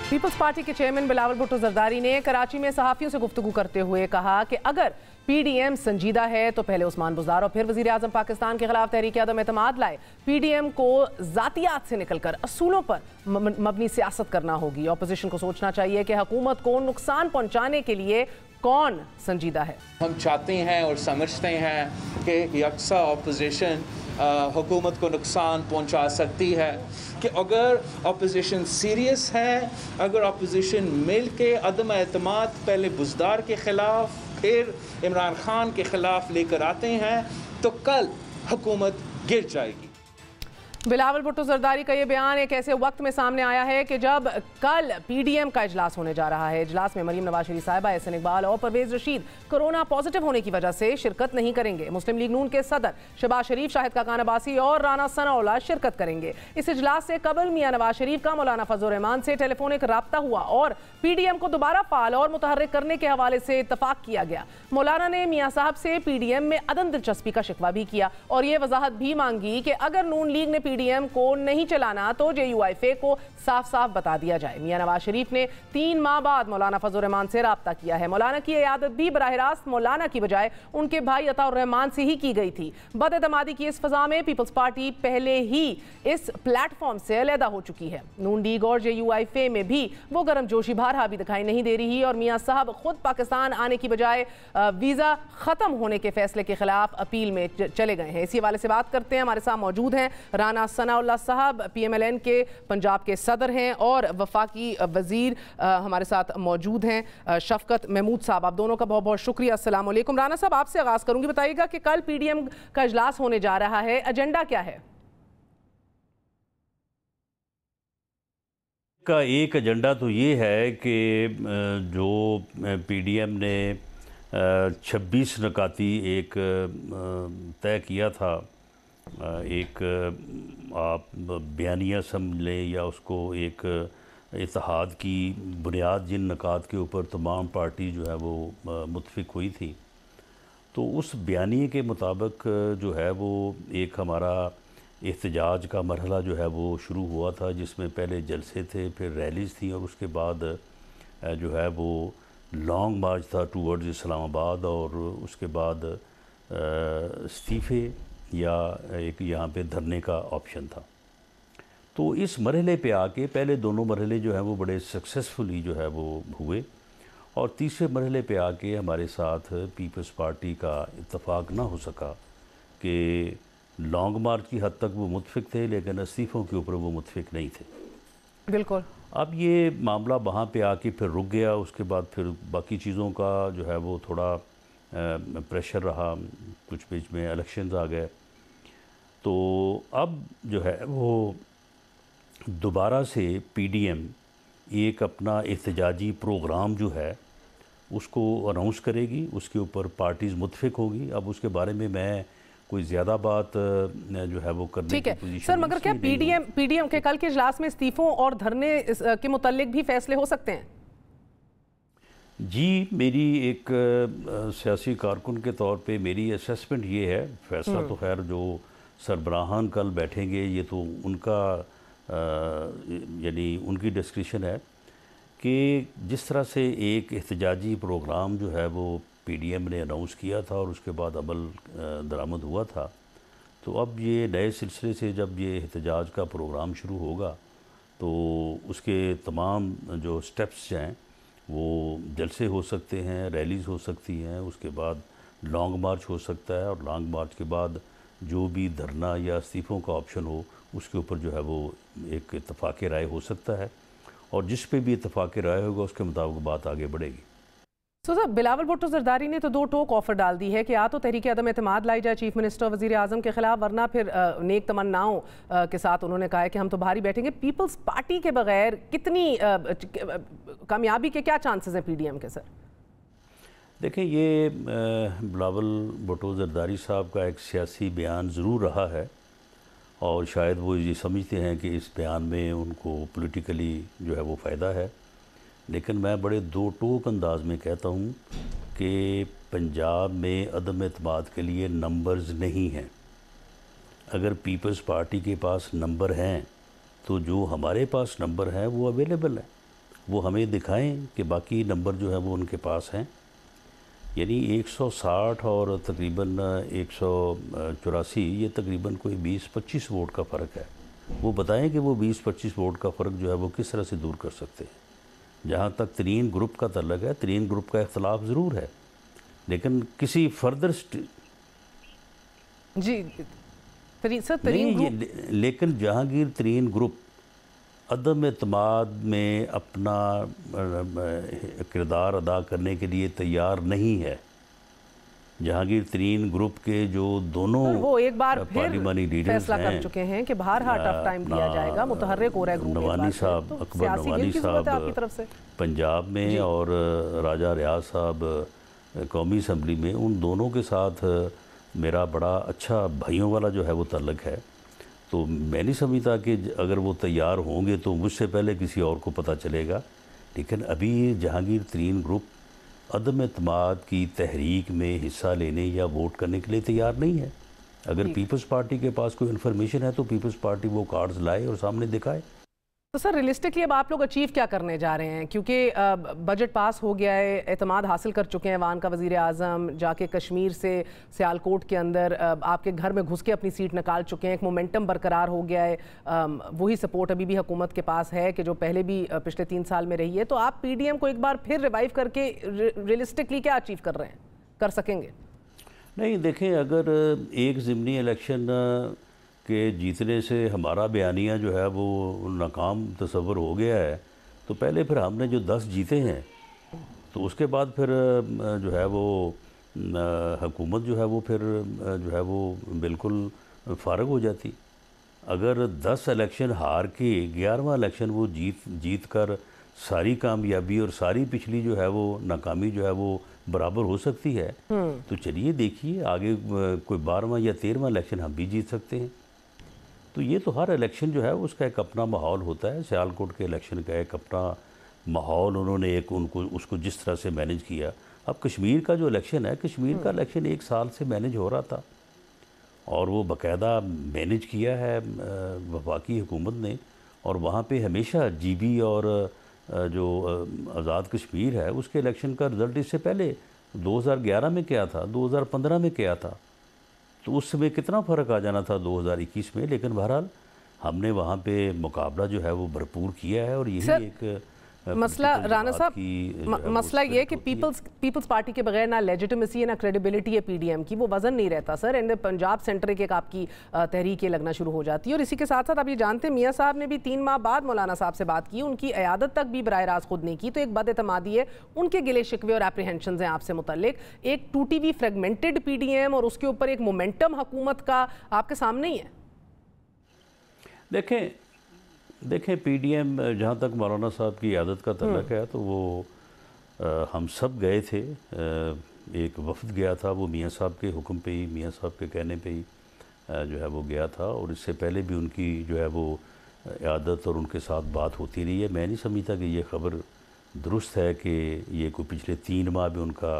Peoples Party کے چیئرمین بلاول بھٹو زرداری نے کراچی میں صحافیوں سے گفتگو کرتے ہوئے کہا کہ اگر پی ڈی ایم سنجیدہ ہے تو پہلے عثمان بزدار اور پھر وزیر اعظم پاکستان کے خلاف تحریک عدم اعتماد لائے. پی ڈی ایم کو ذاتیات سے نکل کر اصولوں پر مبنی سیاست کرنا ہوگی. اپوزیشن کو سوچنا چاہیے کہ حکومت کو نقصان پہنچانے کے لیے کون سنجیدہ ہے. ہم چاہتے ہیں اور سمجھتے ہیں کہ یکساں اپوزیشن حکومت کو نقصان پہنچا سکتی ہے, کہ اگر اپوزیشن سیریس ہے, اگر اپوزیشن مل کے عدم اعتماد پہلے بزدار کے خلاف پھر عمران خان کے خلاف لے کر آتے ہیں تو کل حکومت گر جائے گی. بلاول بھٹو زرداری کا یہ بیان ایک ایسے وقت میں سامنے آیا ہے کہ جب کل پی ڈی ایم کا اجلاس ہونے جا رہا ہے. اجلاس میں مریم نواز شریف صاحبہ, احسن اقبال اور پرویز رشید کورونا پازیٹیو ہونے کی وجہ سے شرکت نہیں کریں گے. مسلم لیگ نون کے صدر شہباز شریف, شاہد خاقان عباسی اور رانا ثناء اللہ شرکت کریں گے. اس اجلاس سے قبل میاں نواز شریف کا مولانا فضل الرحمان سے ٹیلی فونک رابطہ ہوا اور پی ڈی ایم کو دوبارہ فعال اور متحرک کرنے کے حوالے سے اتفاق کیا گیا. مولانا نے میاں صاحب سے پی ڈی ایم میں عدم دلچسپی کا شکوہ بھی کیا اور یہ وضاحت بھی مانگی کہ اگر نون لیگ نے پی ڈی ایم کو نہیں چلانا تو جے یو آئی فے کو صاف صاف بتا دیا جائے. میاں نواز شریف نے 3 ماہ بعد مولانا فضل الرحمان سے رابطہ کیا ہے. مولانا کی عیادت بھی براہ راست مولانا کی بجائے ان کے بھائی عطا الرحمان سے ہی کی گئی تھی. بد اعتمادی کی اس فضا میں پیپلز پارٹی پہلے ہی اس پلیٹ فارم سے علیحدہ ہو چکی ہے. نون لیگ اور جے یو آئی فے میں بھی وہ گرم جوشی بہرحال بھی دکھائی نہیں دے رہی اور میاں صاحب خود پاکستان آنے کی بجائے ویزا ختم ہونے کے فیصلے کے خلاف اپیل میں چلے گئے ہیں. اسی حوالے سے بات کرتے ہیں. ہمارے ساتھ موجود ہیں رانا ثناء اللہ صاحب, پی ایم ایل این کے پنجاب کے صدر ہیں, اور وفاقی وزیر ہمارے ساتھ موجود ہیں شفقت محمود صاحب. آپ دونوں کا بہت بہت شکریہ. السلام علیکم. رانا صاحب آپ سے آغاز کروں گی, بتائیے گا کہ کل پی ڈی ایم کا اجلاس ہونے جا رہا ہے, ایجنڈا کیا ہے؟ کا ایک ایجنڈا تو یہ ہے کہ جو پی ڈی ایم نے 26 نکاتی ایک طے کیا تھا, ایک آپ بیانیہ سمجھ لیں یا اس کو ایک اتحاد کی بنیاد جن نکات کے اوپر تمام پارٹی جو ہے وہ متفق ہوئی تھی, تو اس بیانیے کے مطابق جو ہے وہ ایک ہمارا احتجاج کا مرحلہ جو ہے وہ شروع ہوا تھا, جس میں پہلے جلسے تھے, پھر ریلیز تھیں, اور اس کے بعد جو ہے وہ لانگ مارچ تھا ٹورڈز اسلام آباد, اور اس کے بعد استعفے یا ایک یہاں پہ دھرنے کا آپشن تھا. تو اس مرحلے پہ آ کے پہلے دونوں مرحلے جو ہیں وہ بڑے سکسیسفلی جو ہے وہ ہوئے, اور تیسرے مرحلے پہ آ کے ہمارے ساتھ پیپلز پارٹی کا اتفاق نہ ہو سکا کہ لانگ مارچ کی حد تک وہ متفق تھے لیکن استعفوں کے اوپر وہ متفق نہیں تھے. بالکل. اب یہ معاملہ وہاں پہ آ کے پھر رک گیا, اس کے بعد پھر باقی چیزوں کا جو ہے وہ تھوڑا پریشر رہا, کچھ بیچ میں الیکشنز آ گئے, تو اب جو ہے وہ دوبارہ سے پی ڈی ایم ایک اپنا احتجاجی پروگرام جو ہے اس کو اناؤنس کرے گی, اس کے اوپر پارٹیز متفق ہوگی. اب اس کے بارے میں میں کوئی زیادہ بات جو ہے وہ کرنے کی پوزیشن. سر مگر کیا پی ڈی ایم کے کل کے اجلاس میں استعفوں اور دھرنے کے متعلق بھی فیصلے ہو سکتے ہیں؟ جی, میری ایک سیاسی کارکن کے طور پہ میری اسیسمنٹ یہ ہے, فیصلہ تو خیر جو सरबराहान कल बैठेंगे, ये तो उनका यानी उनकी डिस्क्रिप्शन है कि जिस तरह से एक एहतजाजी प्रोग्राम जो है वो PDM ने अनाउंस किया था और उसके बाद अमल दरामद हुआ था, तो अब ये नए सिलसिले से जब ये एहतजाज का प्रोग्राम शुरू होगा तो उसके तमाम जो स्टेप्स हैं वो जलसे हो सकते हैं, रैलीज़ हो सकती हैं, उसके बाद लॉन्ग मार्च हो सकता है, और लॉन्ग मार्च के बाद जो भी धरना या इस्तीफ़ों का ऑप्शन हो उसके ऊपर जो है वो एक इत्तफाक़ राय हो सकता है, और जिस पे भी इत्तफाक़ राय होगा उसके मुताबिक बात आगे बढ़ेगी। सर, बिलावल भुट्टो जरदारी ने तो 2 टोक ऑफर डाल दी है कि या तो तहरीक अदम एतमाद लाई जाए चीफ मिनिस्टर वज़ीर आज़म के खिलाफ, वरना फिर नेक तमन्नाओं के साथ उन्होंने कहा है कि हम तो बाहर ही बैठेंगे। पीपल्स पार्टी के बगैर कितनी कामयाबी के क्या चांसेस हैं PDM के? सर देखें, ये बिलावल भुट्टो जरदारी साहब का एक सियासी बयान ज़रूर रहा है, और शायद वो ये समझते हैं कि इस बयान में उनको पॉलिटिकली जो है वो फ़ायदा है, लेकिन मैं बड़े 2 टोक अंदाज में कहता हूँ कि पंजाब में अदम एतमाद के लिए नंबर्स नहीं हैं। अगर पीपल्स पार्टी के पास नंबर हैं तो जो हमारे पास नंबर हैं वो अवेलेबल है, वो हमें दिखाएं कि बाकी नंबर जो है वो उनके पास हैं। यानी 160 और तकरीबन 184, ये तकरीबन कोई 20-25 वोट का फ़र्क है। वो बताएं कि वो 20-25 वोट का फ़र्क जो है वो किस तरह से दूर कर सकते हैं। जहाँ तक तरीन ग्रुप का तल्लक है, तरीन ग्रुप का इख्तलाफ ज़रूर है, लेकिन किसी फर्दर जी लेकिन जहांगीर तरीन ग्रुप अदम एतमाद में अपना किरदार अदा करने के लिए तैयार नहीं है। जहांगीर तरीन ग्रुप के जो दोनों वो एक बार पार्लिमानी लीडर्स फैसला कर चुके हैं कि बाहर टफ टाइम दिया जाएगा, मुतहर्रिक हो रहा है ग्रुप। नवानी साहब, तो अकबर नवानी साहब पंजाब में और राजा रियाज साहब कौमी असम्बली में, उन दोनों के साथ मेरा बड़ा अच्छा भाइयों वाला जो है वो तल्लक है। तो मैं नहीं समझता कि अगर वो तैयार होंगे तो मुझसे पहले किसी और को पता चलेगा, लेकिन अभी जहांगीर तरीन ग्रुप अदम एतमाद की तहरीक में हिस्सा लेने या वोट करने के लिए तैयार नहीं है। अगर पीपल्स पार्टी के पास कोई इन्फॉर्मेशन है तो पीपल्स पार्टी वो कार्ड्स लाए और सामने दिखाए। तो सर, रियलिस्टिकली अब आप लोग अचीव क्या करने जा रहे हैं? क्योंकि बजट पास हो गया है, एतमाद हासिल कर चुके हैं वान का वज़ीर आज़म, जाके कश्मीर से सियालकोट के अंदर आपके घर में घुस के अपनी सीट निकाल चुके हैं, एक मोमेंटम बरकरार हो गया है, वही सपोर्ट अभी भी हुकूमत के पास है कि जो पहले भी पिछले 3 साल में रही है। तो आप PDM को एक बार फिर रिवाइव करके रियलिस्टिकली क्या अचीव कर रहे हैं, कर सकेंगे? नहीं, देखें, अगर एक ज़िमनी इलेक्शन के जीतने से हमारा बयानिया जो है वो नाकाम तस्वर हो गया है, तो पहले फिर हमने जो 10 जीते हैं तो उसके बाद फिर जो है वो हुकूमत जो है वो फिर जो है वो बिल्कुल फ़ारग हो जाती। अगर 10 इलेक्शन हार के 11वां इलेक्शन वो जीत कर सारी कामयाबी और सारी पिछली जो है वो नाकामी जो है वो बराबर हो सकती है, तो चलिए देखिए आगे कोई 12वां या 13वां इलेक्शन हम भी जीत सकते हैं। तो ये तो हर इलेक्शन जो है उसका एक अपना माहौल होता है। सियालकोट के इलेक्शन का एक अपना माहौल उन्होंने उसको जिस तरह से मैनेज किया। अब कश्मीर का जो इलेक्शन है, कश्मीर का इलेक्शन 1 साल से मैनेज हो रहा था और वो बाकायदा मैनेज किया है वफाकी हुकूमत ने, और वहाँ पे हमेशा GB और जो आज़ाद कश्मीर है उसके इलेक्शन का रिज़ल्ट इससे पहले 2011 में क्या था, 2015 में क्या था, तो उस समय कितना फ़र्क आ जाना था 2021 में। लेकिन बहरहाल हमने वहाँ पे मुकाबला जो है वो भरपूर किया है, और यही एक मसला राना साहब, मसला ये है कि पीपल्स पार्टी के बगैर ना लेजिटिमेसी है ना क्रेडिबिलिटी है PDM की, वो वजन नहीं रहता सर। एंड पंजाब सेंट्रिक एक आपकी तहरीक लगना शुरू हो जाती है। और इसी के साथ साथ आप ये जानते हैं मियाँ साहब ने भी 3 माह बाद मौलाना साहब से बात की, उनकी अयादत तक भी बराह रास्त खुद नहीं की, तो एक बदएतमादी है, उनके गिले शिकवे और एप्रीहेंशन हैं आपसे मुतल्लिक। एक टूटी हुई फ्रेगमेंटेड PDM और उसके ऊपर एक मोमेंटम हुकूमत का आपके सामने ही है। देखें PDM जहाँ तक मौलाना साहब की आदत का तल्लक है, तो वो हम सब गए थे, एक वफ़द गया था, वो मियाँ साहब के हुक्म पे ही, मियाँ साहब के कहने पे ही जो है वो गया था, और इससे पहले भी उनकी जो है वो आदत और उनके साथ बात होती रही है। मैं नहीं समझता कि ये ख़बर दुरुस्त है कि ये कोई पिछले 3 माह में उनका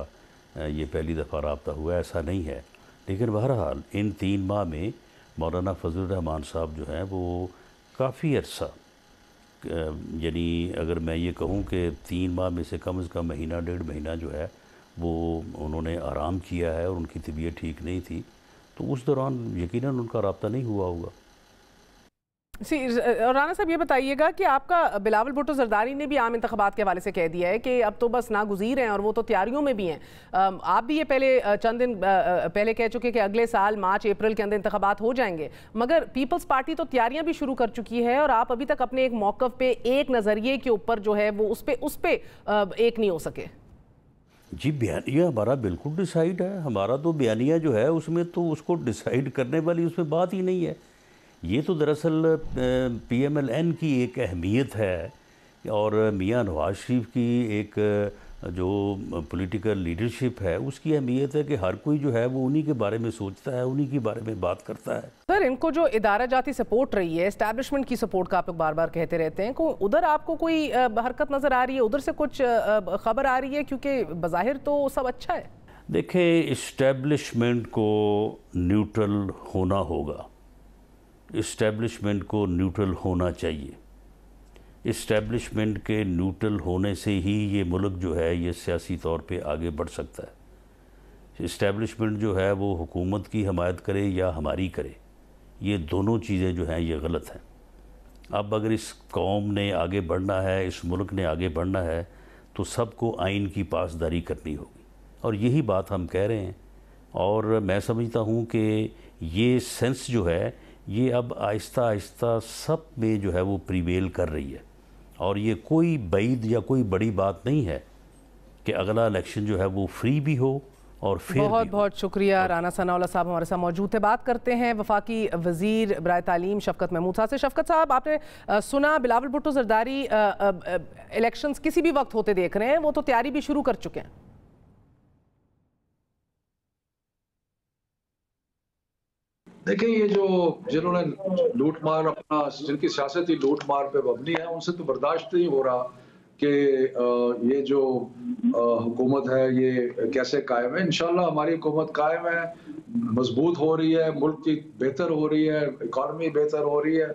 ये पहली दफ़ा रब्ता हुआ, ऐसा नहीं है। लेकिन बहरहाल इन 3 माह में مولانا فضل الرحمان صاحب جو ہیں وہ کافی عرصہ، یعنی اگر میں یہ کہوں کہ 3 ماہ میں سے کم از کم مہینہ 1.5 مہینہ جو ہے وہ انہوں نے آرام کیا ہے اور ان کی طبیعت ٹھیک نہیں تھی، تو اس دوران یقیناً ان کا رابطہ نہیں ہوا ہوگا۔ اور رانا صاحب یہ بتائیے گا کہ آپ کا بلاول بھٹو زرداری نے بھی عام انتخابات کے حوالے سے کہہ دیا ہے کہ اب تو بس ناگزیر ہیں اور وہ تو تیاریوں میں بھی ہیں، آپ بھی یہ پہلے چند دن پہلے کہہ چکے کہ اگلے سال مارچ اپریل کے اندر انتخابات ہو جائیں گے، مگر پیپلز پارٹی تو تیاریاں بھی شروع کر چکی ہے اور آپ ابھی تک اپنے ایک موقف پہ، ایک نظریے کے اوپر جو ہے وہ اس پہ ایک نہیں ہو سکے۔ جی بیانیہ ہمارا بالکل ڈیسائیڈ ہے، ہمارا تو بیانیہ جو ہے اس میں تو اس کو ڈیسائیڈ کرنے والی اس میں بات ہی نہیں ہے۔ یہ تو دراصل پی ایم ایل این کی ایک اہمیت ہے اور میاں نواز شریف کی ایک جو پولیٹیکل لیڈرشپ ہے اس کی اہمیت ہے کہ ہر کوئی جو ہے وہ انہی کے بارے میں سوچتا ہے، انہی کے بارے میں بات کرتا ہے۔ سر ان کو جو ادارہ جاتی سپورٹ رہی ہے، اسٹیبلشمنٹ کی سپورٹ کا آپ لوگ بار بار کہتے رہتے ہیں، ادھر آپ کو کوئی حرکت نظر آ رہی ہے، ادھر سے کچھ خبر آ رہی ہے؟ کیونکہ بظاہر تو سب اچھا ہے۔ دیکھیں اسٹیبلشمنٹ کو نیوٹرل ہونا ہوگا، اسٹیبلشمنٹ کو نیوٹرل ہونا چاہیے، اسٹیبلشمنٹ کے نیوٹرل ہونے سے ہی یہ ملک جو ہے یہ سیاسی طور پہ آگے بڑھ سکتا ہے۔ اسٹیبلشمنٹ جو ہے وہ حکومت کی حمایت کرے یا ہماری کرے، یہ دونوں چیزیں جو ہیں یہ غلط ہیں۔ اب اگر اس قوم نے آگے بڑھنا ہے، اس ملک نے آگے بڑھنا ہے تو سب کو آئین کی پاسداری کرنی ہوگی، اور یہی بات ہم کہہ رہے ہیں۔ اور میں سمجھتا ہوں کہ یہ سینس جو ہے یہ اب آہستہ آہستہ سب میں جو ہے وہ پریویل کر رہی ہے، اور یہ کوئی بعید یا کوئی بڑی بات نہیں ہے کہ اگلا الیکشن جو ہے وہ فری بھی ہو اور فیئر بھی ہو۔ بہت بہت شکریہ رانا ثناء اللہ صاحب ہمارے ساتھ موجود تھے۔ بات کرتے ہیں وفاقی وزیر برائے تعلیم شفقت محمود صاحب سے۔ شفقت صاحب، آپ نے سنا بلاول بھٹو زرداری الیکشنز کسی بھی وقت ہوتے دیکھ رہے ہیں، وہ تو تیاری بھی شروع کر چکے ہیں۔ دیکھیں یہ جو جنہوں نے لوٹ مار اپنا، جن کی سیاست لوٹ مار پہ مبنی ہے، ان سے تو برداشت نہیں ہو رہا کہ یہ جو حکومت ہے یہ کیسے قائم ہے۔ انشاءاللہ ہماری حکومت قائم ہے، مضبوط ہو رہی ہے، ملک کی بہتر ہو رہی ہے، اکانومی بہتر ہو رہی ہے۔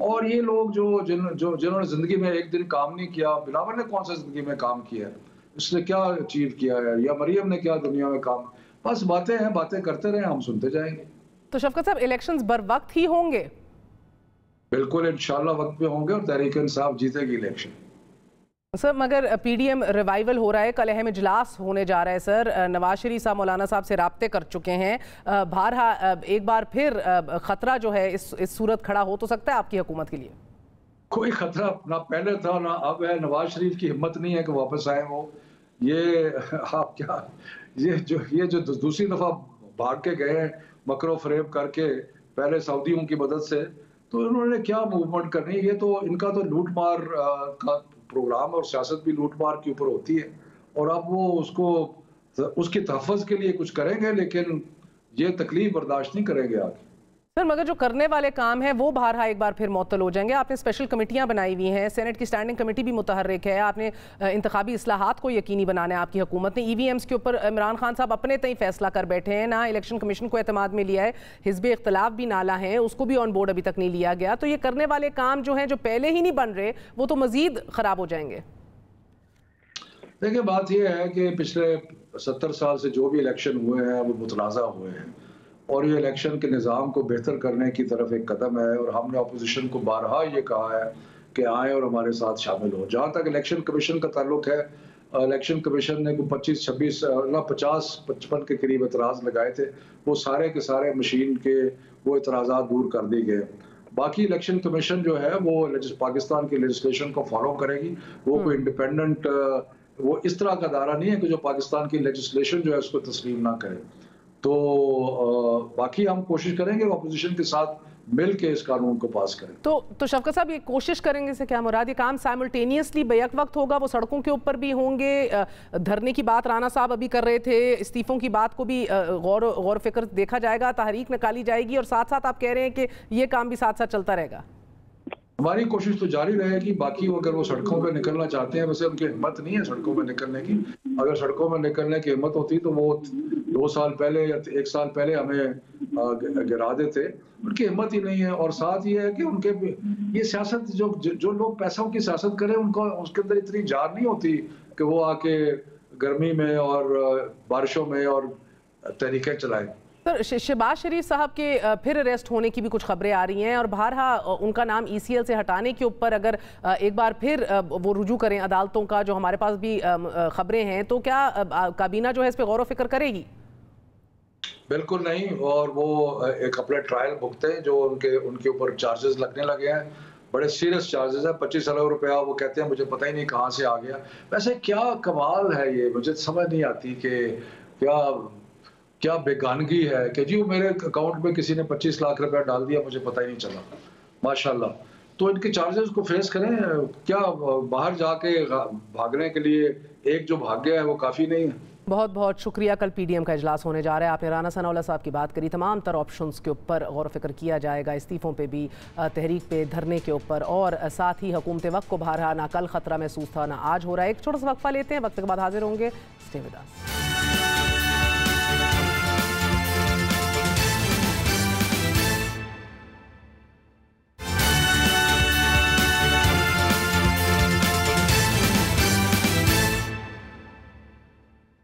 اور یہ لوگ جنہوں نے زندگی میں ایک دن کام نہیں کیا، بلاول نے کون سا زندگی میں کام کیا ہے، اس نے کیا اچیو کیا ہے، یا مریم نے کیا دنیا میں کام، بس باتیں ہیں، باتیں کرتے رہیں، ہم سنتے جائیں گے۔ تو شفقت صاحب الیکشنز بر وقت ہی ہوں گے؟ بالکل انشاءاللہ وقت پہ ہوں گے، اور تحریک انصاف جیتے گی الیکشن۔ سر مگر پی ڈی ایم ریوائیول ہو رہا ہے، کل اہم اجلاس ہونے جا رہا ہے سر، نواز شریف صاحب مولانا صاحب سے رابطے کر چکے ہیں، ایک بار پھر خطرہ جو ہے اس صورت کھڑا ہو تو سکتا ہے آپ کی حکومت کے لیے؟ کوئی خطرہ نہ پہلے تھا نہ اب ہے۔ نواز شریف کی ہمت نہیں ہے کہ واپس آئے وہ، یہ آپ کیا، یہ جو دوسری دفعہ بھاگ کے گئے ہیں مکر و فریب کر کے، پہلے سعودیوں کی مدد سے، تو انہوں نے کیا موومنٹ کرنی ہے؟ یہ تو ان کا تو لوٹ مار کا پروگرام اور سیاست بھی لوٹ مار کے اوپر ہوتی ہے، اور اب وہ اس کی تحفظ کے لیے کچھ کریں گے، لیکن یہ تکلیف برداشت نہیں کریں گے آگے۔ سر مگر جو کرنے والے کام ہیں وہ بہرحال ایک بار پھر معطل ہو جائیں گے۔ آپ نے اسپیشل کمیٹیاں بنائی ہوئی ہیں، سینٹ کی اسٹینڈنگ کمیٹی بھی متحرک ہے، آپ نے انتخابی اصلاحات کو یقینی بنانا ہے، آپ کی حکومت نے ای وی ایمز کے اوپر عمران خان صاحب اپنے تئیں فیصلہ کر بیٹھے ہیں، نہ الیکشن کمیشن کو اعتماد میں لیا ہے، حزب اختلاف بھی نالا ہے، اس کو بھی آن بورڈ ابھی تک نہیں لیا گیا، تو یہ کرنے والے کام جو ہیں جو پہلے ہی نہیں بن رہے وہ تو مزید خراب ہو جائیں گے۔ دیکھیں بات یہ ہے کہ پچھلے 70 سال سے جو بھی الیکشن ہوئے ہیں وہ متنازع ہوئے ہیں، اور یہ الیکشن کے نظام کو بہتر کرنے کی طرف ایک قدم ہے، اور ہم نے اپوزیشن کو بارہا یہ کہا ہے کہ آئیں اور ہمارے ساتھ شامل ہو۔ جہاں تک الیکشن کمیشن کا تعلق ہے، الیکشن کمیشن نے 50 کے قریب اعتراض لگائے تھے، وہ سارے کے سارے مشین کے وہ اعتراضات دور کر دی گئے۔ باقی الیکشن کمیشن جو ہے وہ پاکستان کی لیجسلیشن کو فالو کرے گی، وہ کوئی انڈیپینڈنٹ، وہ اس طرح کا ادارہ نہیں ہے کہ جو پاکستان کی لیجسلیشن جو ہے اس کو تسلیم نہ کرے۔ تو باقی ہم کوشش کریں گے اپوزیشن کے ساتھ مل کے اس قانون کو پاس کریں۔ تو شفقت صاحب یہ کوشش کریں گے سے کیا مراد؟ یہ کام سائملٹینیسلی بیک وقت ہوگا، وہ سڑکوں کے اوپر بھی ہوں گے، دھرنے کی بات رانا صاحب ابھی کر رہے تھے، استعفوں کی بات کو بھی غور فکر دیکھا جائے گا، تحریک نکالی جائے گی، اور ساتھ ساتھ آپ کہہ رہے ہیں کہ یہ کام بھی ساتھ ساتھ چلتا رہے گا؟ ہماری کوشش تو جاری رہے گی۔ باقی اگر وہ سڑکوں پہ نکلنا چاہتے ہیں، ویسے ان کی ہمت نہیں ہے سڑکوں پہ نکلنے کی، اگر سڑکوں میں نکلنے کی ہمت ہوتی تو وہ 2 سال پہلے یا 1 سال پہلے ہمیں गिरा देते, उनकी हिम्मत ही नहीं है। और साथ ये है कि उनके ये सियासत जो लोग पैसों की सियासत करें, उनको उसके अंदर इतनी जान नहीं होती कि वो आके गर्मी में और बारिशों में और तहरीकें चलाएं। सर, शहबाज शरीफ साहब के फिर अरेस्ट होने की भी कुछ खबरें आ रही हैं और बहरहा उनका नाम ECL से हटाने के ऊपर अगर एक बार फिर वो रुजू करें अदालतों का, जो हमारे पास भी खबरें हैं, तो क्या काबीना जो है इस पर गौर व फिक्र करेगी? बिल्कुल नहीं, और वो एक अपना ट्रायल भुगते हैं जो उनके ऊपर चार्जेस लगने लगे हैं, बड़े सीरियस चार्जेस है। 25 लाख रुपया वो कहते हैं, मुझे पता ही नहीं कहाँ से आ गया। वैसे क्या कमाल है ये, मुझे समझ नहीं आती कि क्या बेगानगी है कि जी मेरे अकाउंट में किसी ने 25 लाख रुपया डाल दिया, मुझे पता ही नहीं चला। माशाल्लाह। तो इनके चार्जेस को फेस करें, क्या बाहर जाके भागने के लिए एक जो भाग गया है वो काफ़ी नहीं है। बहुत बहुत शुक्रिया। कल PDM का इजलास होने जा रहा है। आपने राना सनाउल्लाह साहब की बात करी, तमाम तर ऑप्शंस के ऊपर गौर फिक्र किया जाएगा, इस्तीफ़ों पे भी, तहरीक पे, धरने के ऊपर, और साथ ही हुकूमत वक्त को बहरहाल ना कल ख़तरा महसूस था ना आज हो रहा है। एक छोटा सा वक्फा लेते हैं, वक्त के बाद हाजिर होंगे। Stay with us.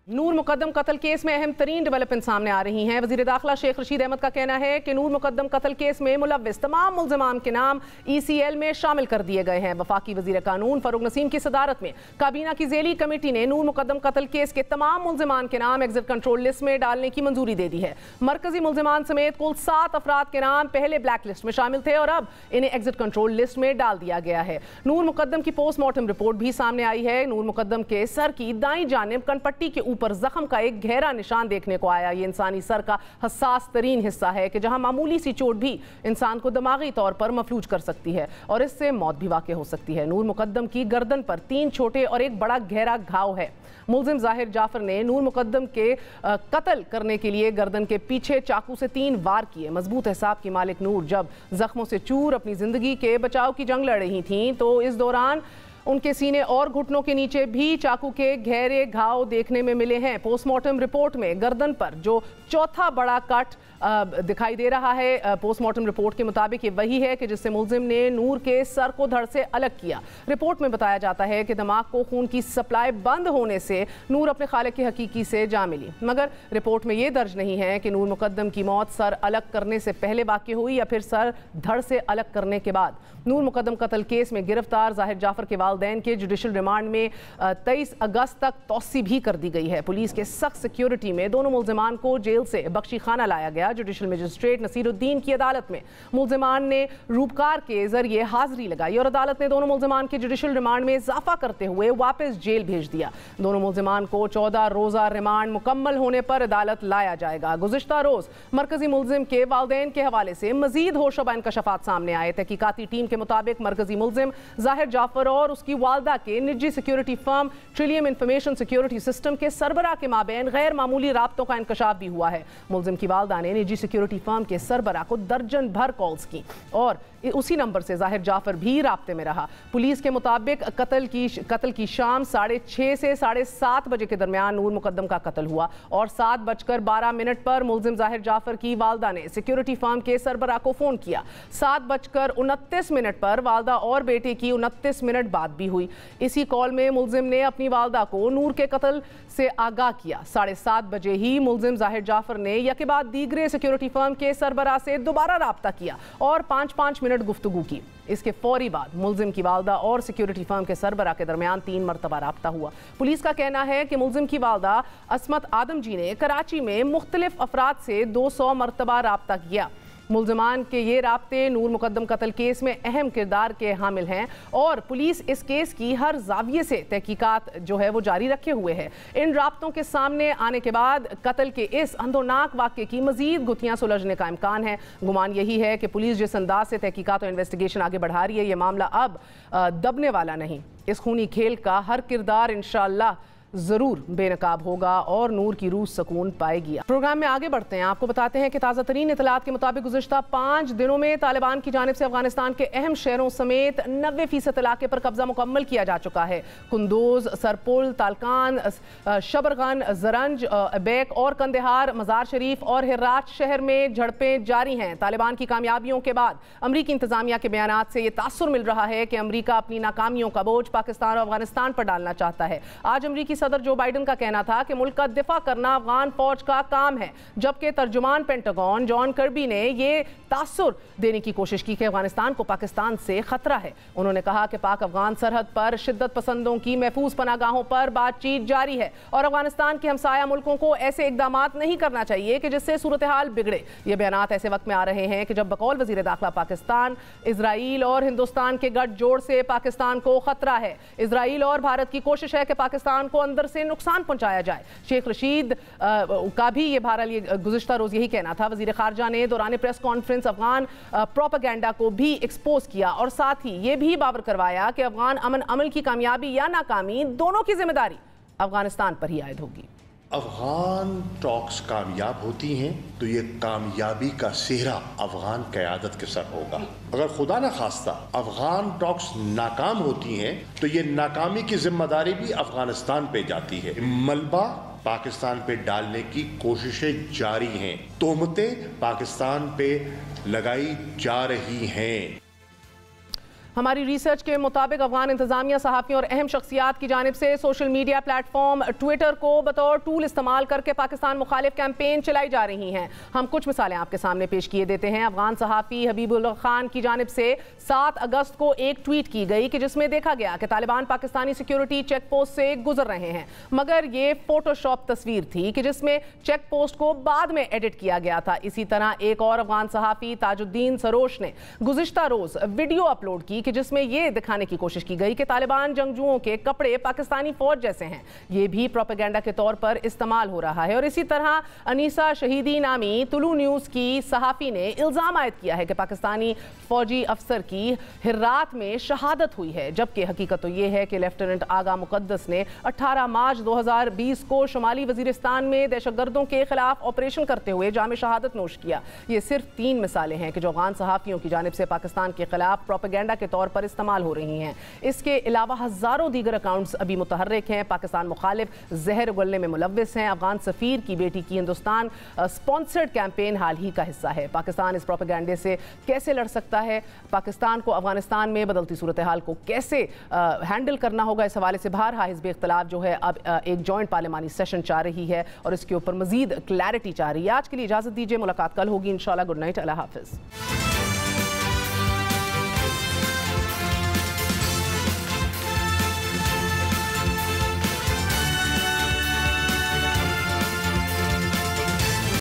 Noor Mukaddam कत्ल केस में अहम तरीन डेवलपमेंट सामने आ रही हैं। वज़ीर दाखिला शेख रशीद अहमद का कहना है कि नूर मुकद्दम कत्ल केस में मुलव्विस तमाम मुल्ज़िमान के नाम ECL में शामिल कर दिए गए हैं। वफाकी वज़ीर कानून फ़ारूक नसीम की सदारत में काबीना की ज़ेली कमेटी ने नूर मुकद्दम कत्ल केस के तमाम मुल्ज़िमान के नाम एग्जिट कंट्रोल लिस्ट में डालने की मंजूरी दे दी है। मरकजी मुल्ज़िमान समेत कुल 7 अफराद के नाम पहले ब्लैक लिस्ट में शामिल थे और अब इन्हें एग्जिट कंट्रोल लिस्ट में डाल दिया गया है। नूर मुकद्दम की पोस्टमार्टम रिपोर्ट भी सामने आई है। नूर मुकद्दम के सर की दाईं जानिब कनपट्टी के ऊपर जख्म का एक गहरा निशान देखने को आया। ये इंसानी सर का हसास तरीन हिस्सा है कि जहां मामूली सी चोट भी इंसान को दिमागी तौर पर मफलूज कर सकती है और इससे मौत भी वाक़ई हो सकती है। नूर मुकद्दम की गर्दन पर 3 छोटे और एक बड़ा गहरा घाव है। मुल्जिम ज़ाहिर जाफर ने नूर मुकद्दम के कत्ल करने के लिए गर्दन के पीछे चाकू से 3 वार किए। मजबूत हिसाब की मालिक नूर जब जख्मों से चूर अपनी जिंदगी के बचाव की जंग लड़ रही थीं तो इस दौरान उनके सीने और घुटनों के नीचे भी चाकू के गहरे घाव देखने में मिले हैं। पोस्टमार्टम रिपोर्ट में गर्दन पर जो चौथा बड़ा कट दिखाई दे रहा है, पोस्टमार्टम रिपोर्ट के मुताबिक ये वही है कि जिससे मुल्जिम ने नूर के सर को धड़ से अलग किया। रिपोर्ट में बताया जाता है कि दिमाग को खून की सप्लाई बंद होने से नूर अपने खालिक की हकीकी से जा मिली, मगर रिपोर्ट में ये दर्ज नहीं है कि नूर मुकद्दम की मौत सर अलग करने से पहले वाक़ई हुई या फिर सर धड़ से अलग करने के बाद। नूर मुकद्दम कत्ल केस में गिरफ्तार ज़ाहिर जाफर के वालिदैन के जुडिशल रिमांड में 23 अगस्त तक तौसी भी कर दी गई है। पुलिस के सख्त सिक्योरिटी में दोनों मुल्जिमान को जेल से बख्शी खाना लाया गया। जुडिशल मजिस्ट्रेट नसीरुद्दीन की अदालत में मुल्जिमान ने रूपकार के जरिए हाजिरी लगाई और अदालत ने दोनों मुल्जिमान के जुडिशल रिमांड में इजाफा करते हुए वापस जेल भेज दिया। दोनों मुल्जिमान को 14 रोज़ा रिमांड मुकम्मल होने पर अदालत लाया जाएगा। गुज़िश्ता रोज़ मरकजी मुल्जिम के वालिदैन के हवाले से मजीद होशोबा इंकशाफात सामने आए। तहकीकाती टीम के मुताबिक मरकजी मुल्जिम ज़ाहिर जाफर और उसकी वालदा के निजी security firm Trillium information security system के सरबराह के माबैन गैर मामूली राब्तों का इंकशाफ भी हुआ है। मुल्जिम की वालदा ने निजी सिक्योरिटी फर्म के सरबराह को दर्जन भर कॉल्स की और उसी नंबर से ज़ाहिर जाफर भी राब्ते में रहा। पुलिस के मुताबिक कत्ल की शाम 6:30 से 7:30 बजे के दरमियान नूर मुकद्दम का कत्ल हुआ और 7:12 पर मुल्जिम ज़ाहिर जाफर की वालदा ने सिक्योरिटी फर्म के सरबराह को फ़ोन किया। 7:29 पर वालदा और बेटे की 29 मिनट बात भी हुई। इसी कॉल में मुल्जिम ने अपनी वालदा को नूर के कत्ल से आगाह किया। 7:30 बजे ही मुल्जिम ज़ाहिर जाफर ने यके बाद दीगरे सिक्योरिटी फर्म के सरबराह से दोबारा राब्ता किया और 5-5 मिनट गुफ्तगू की। इसके फौरी बाद मुल्जिम की वालदा और सिक्योरिटी फर्म के सरबराह के दरमियान 3 मरतबा राब्ता हुआ। पुलिस का कहना है कि मुल्जिम की वालदा असमत आदम जी ने कराची में मुख्तलिफ अफराद से 200 मरतबा राब्ता किया। मुल्जिमान के ये राब्ते नूर मुकद्दम कत्ल केस में अहम किरदार के हामिल हैं और पुलिस इस केस की हर जाविये से तहकीकात जो है वो जारी रखे हुए है। इन राब्तों के सामने आने के बाद कत्ल के इस अंधोनाक वाक़े की मजीद गुत्थियां सुलझने का इम्कान है। गुमान यही है कि पुलिस जिस अंदाज से तहकीकात और इन्वेस्टिगेशन आगे बढ़ा रही है, ये मामला अब दबने वाला नहीं। इस खूनी खेल का हर किरदार इंशाअल्लाह ज़रूर बेनकाब होगा और नूर की रूह सुकून पाएगी। प्रोग्राम में आगे बढ़ते हैं। आपको बताते हैं कि ताज़ा तरीन इतलात के मुताबिक गुज़िश्ता 5 दिनों में तालिबान की जानिब से अफगानिस्तान के अहम शहरों समेत 90% इलाके पर कब्जा मुकम्मल किया जा चुका है। कुंदूज, सरपुल, तालकान, शबरगन, जरंज, बैक और कंदहार, मज़ार शरीफ और हिर्रात शहर में झड़पें जारी हैं। तालिबान की कामयाबियों के बाद अमरीकी इंतजामिया के बयानात से ये तासुर मिल रहा है कि अमरीका अपनी नाकामियों का बोझ पाकिस्तान और अफगानिस्तान पर डालना चाहता है। आज अमरीकी सदर जो बाइडन का कहना था कि मुल्क का दिफा करना अफगान फौज का काम है, जबकि तर्जुमान पेंटागन जॉन कर्बी ने ये तासुर देने की कोशिश की कि अफगानिस्तान को पाकिस्तान से खतरा है। उन्होंने कहा कि पाक अफगान सरहद पर शिद्दत पसंदों की महफूज पनागाहों पर बातचीत जारी है और अफगानिस्तान के हमसाया मुल्कों को ऐसे इकदामात नहीं करना चाहिए कि जिससे सूरत हाल बिगड़े। ये बयानात ऐसे वक्त में आ रहे हैं कि जब बकौल वजीर दाखिला पाकिस्तान, इजराइल और हिंदुस्तान के गठजोड़ से पाकिस्तान को खतरा है। इजराइल और भारत की कोशिश है कि पाकिस्तान को अंदर से नुकसान पहुंचाया जाए। शेख रशीद का भी ये बहरहाल गुज़िश्ता रोज यही कहना था। वजीर खारजा ने दौरान प्रेस कॉन्फ्रेंस अफगान प्रोपेगेंडा को भी एक्सपोज किया और साथ ही ये भी बावर करवाया कि अफगान अमन अमल की कामयाबी या नाकामी दोनों की जिम्मेदारी अफगानिस्तान पर ही आयद होगी। अफगान टॉक्स कामयाब होती हैं तो ये कामयाबी का सेहरा अफगान क़यादत के सर होगा। अगर खुदा न खास्ता अफगान टॉक्स नाकाम होती हैं तो ये नाकामी की जिम्मेदारी भी अफगानिस्तान पे जाती है। मलबा पाकिस्तान पे डालने की कोशिशें जारी हैं, तोहमतें पाकिस्तान पे लगाई जा रही हैं। हमारी रिसर्च के मुताबिक अफगान इंतजामिया सहाफ़ियों और अहम शख्सियात की जानिब से सोशल मीडिया प्लेटफॉर्म ट्विटर को बतौर टूल इस्तेमाल करके पाकिस्तान मुखालिफ कैंपेन चलाई जा रही हैं। हम कुछ मिसालें आपके सामने पेश किए देते हैं। अफगान सहाफ़ी हबीबुल्लाह खान की जानिब से 7 अगस्त को एक ट्वीट की गई कि जिसमें देखा गया कि Taliban Pakistani security check post से गुजर रहे हैं, मगर ये फोटोशॉप तस्वीर थी कि जिसमें चेक पोस्ट को बाद में एडिट किया गया था। इसी तरह एक और अफगान सहाफ़ी ताजुद्दीन सरोश ने गुज़िश्ता रोज़ वीडियो अपलोड की कि जिसमें यह दिखाने की कोशिश की गई कि तालिबान जंगजुओं के कपड़े पाकिस्तानी फौज जैसे हैं। यह भी प्रोपेगेंडा के तौर पर इस्तेमाल हो रहा है। और इसी तरह अनीसा शहीदी नामी तुलू न्यूज़ की सहाफ़ी ने इल्ज़ाम आयद किया है कि पाकिस्तानी फौजी अफसर की हिर्रात में शहादत हुई है, जबकि हकीकत तो यह है कि लेफ्टिनेंट आगा मुकद्दस ने 18 मार्च 2020 को शुमाली वजीरिस्तान में दहशतगर्दों के खिलाफ ऑपरेशन करते हुए जाम शहादत नोश किया। ये सिर्फ 3 मिसालें हैं कि जो अफगान सहाफ़ियों की जानिब से पाकिस्तान के खिलाफ प्रोपेगेंडा के तौर पर इस्तेमाल हो रही हैं। इसके अलावा हज़ारों दीगर अकाउंट्स अभी मुतहर्रिक हैं, पाकिस्तान मुखालिफ जहर उगलने में मुलव्विस हैं। अफगान सफ़ीर की बेटी की हिंदुस्तान स्पॉन्सर्ड कैंपेन हाल ही का हिस्सा है। पाकिस्तान इस प्रोपेगेंडे से कैसे लड़ सकता है, पाकिस्तान को अफगानिस्तान में बदलती सूरत हाल को कैसे हैंडल करना होगा, इस हवाले से बहरहाल हिज़्ब इख्तिलाफ जो है अब एक जॉइंट पार्लिमानी सेशन चाह रही है और इसके ऊपर मजीद क्लैरिटी चाह रही है। आज के लिए इजाज़त दीजिए, मुलाकात कल होगी इंशाल्लाह। गुड नाइट, अल्लाह हाफ़िज़।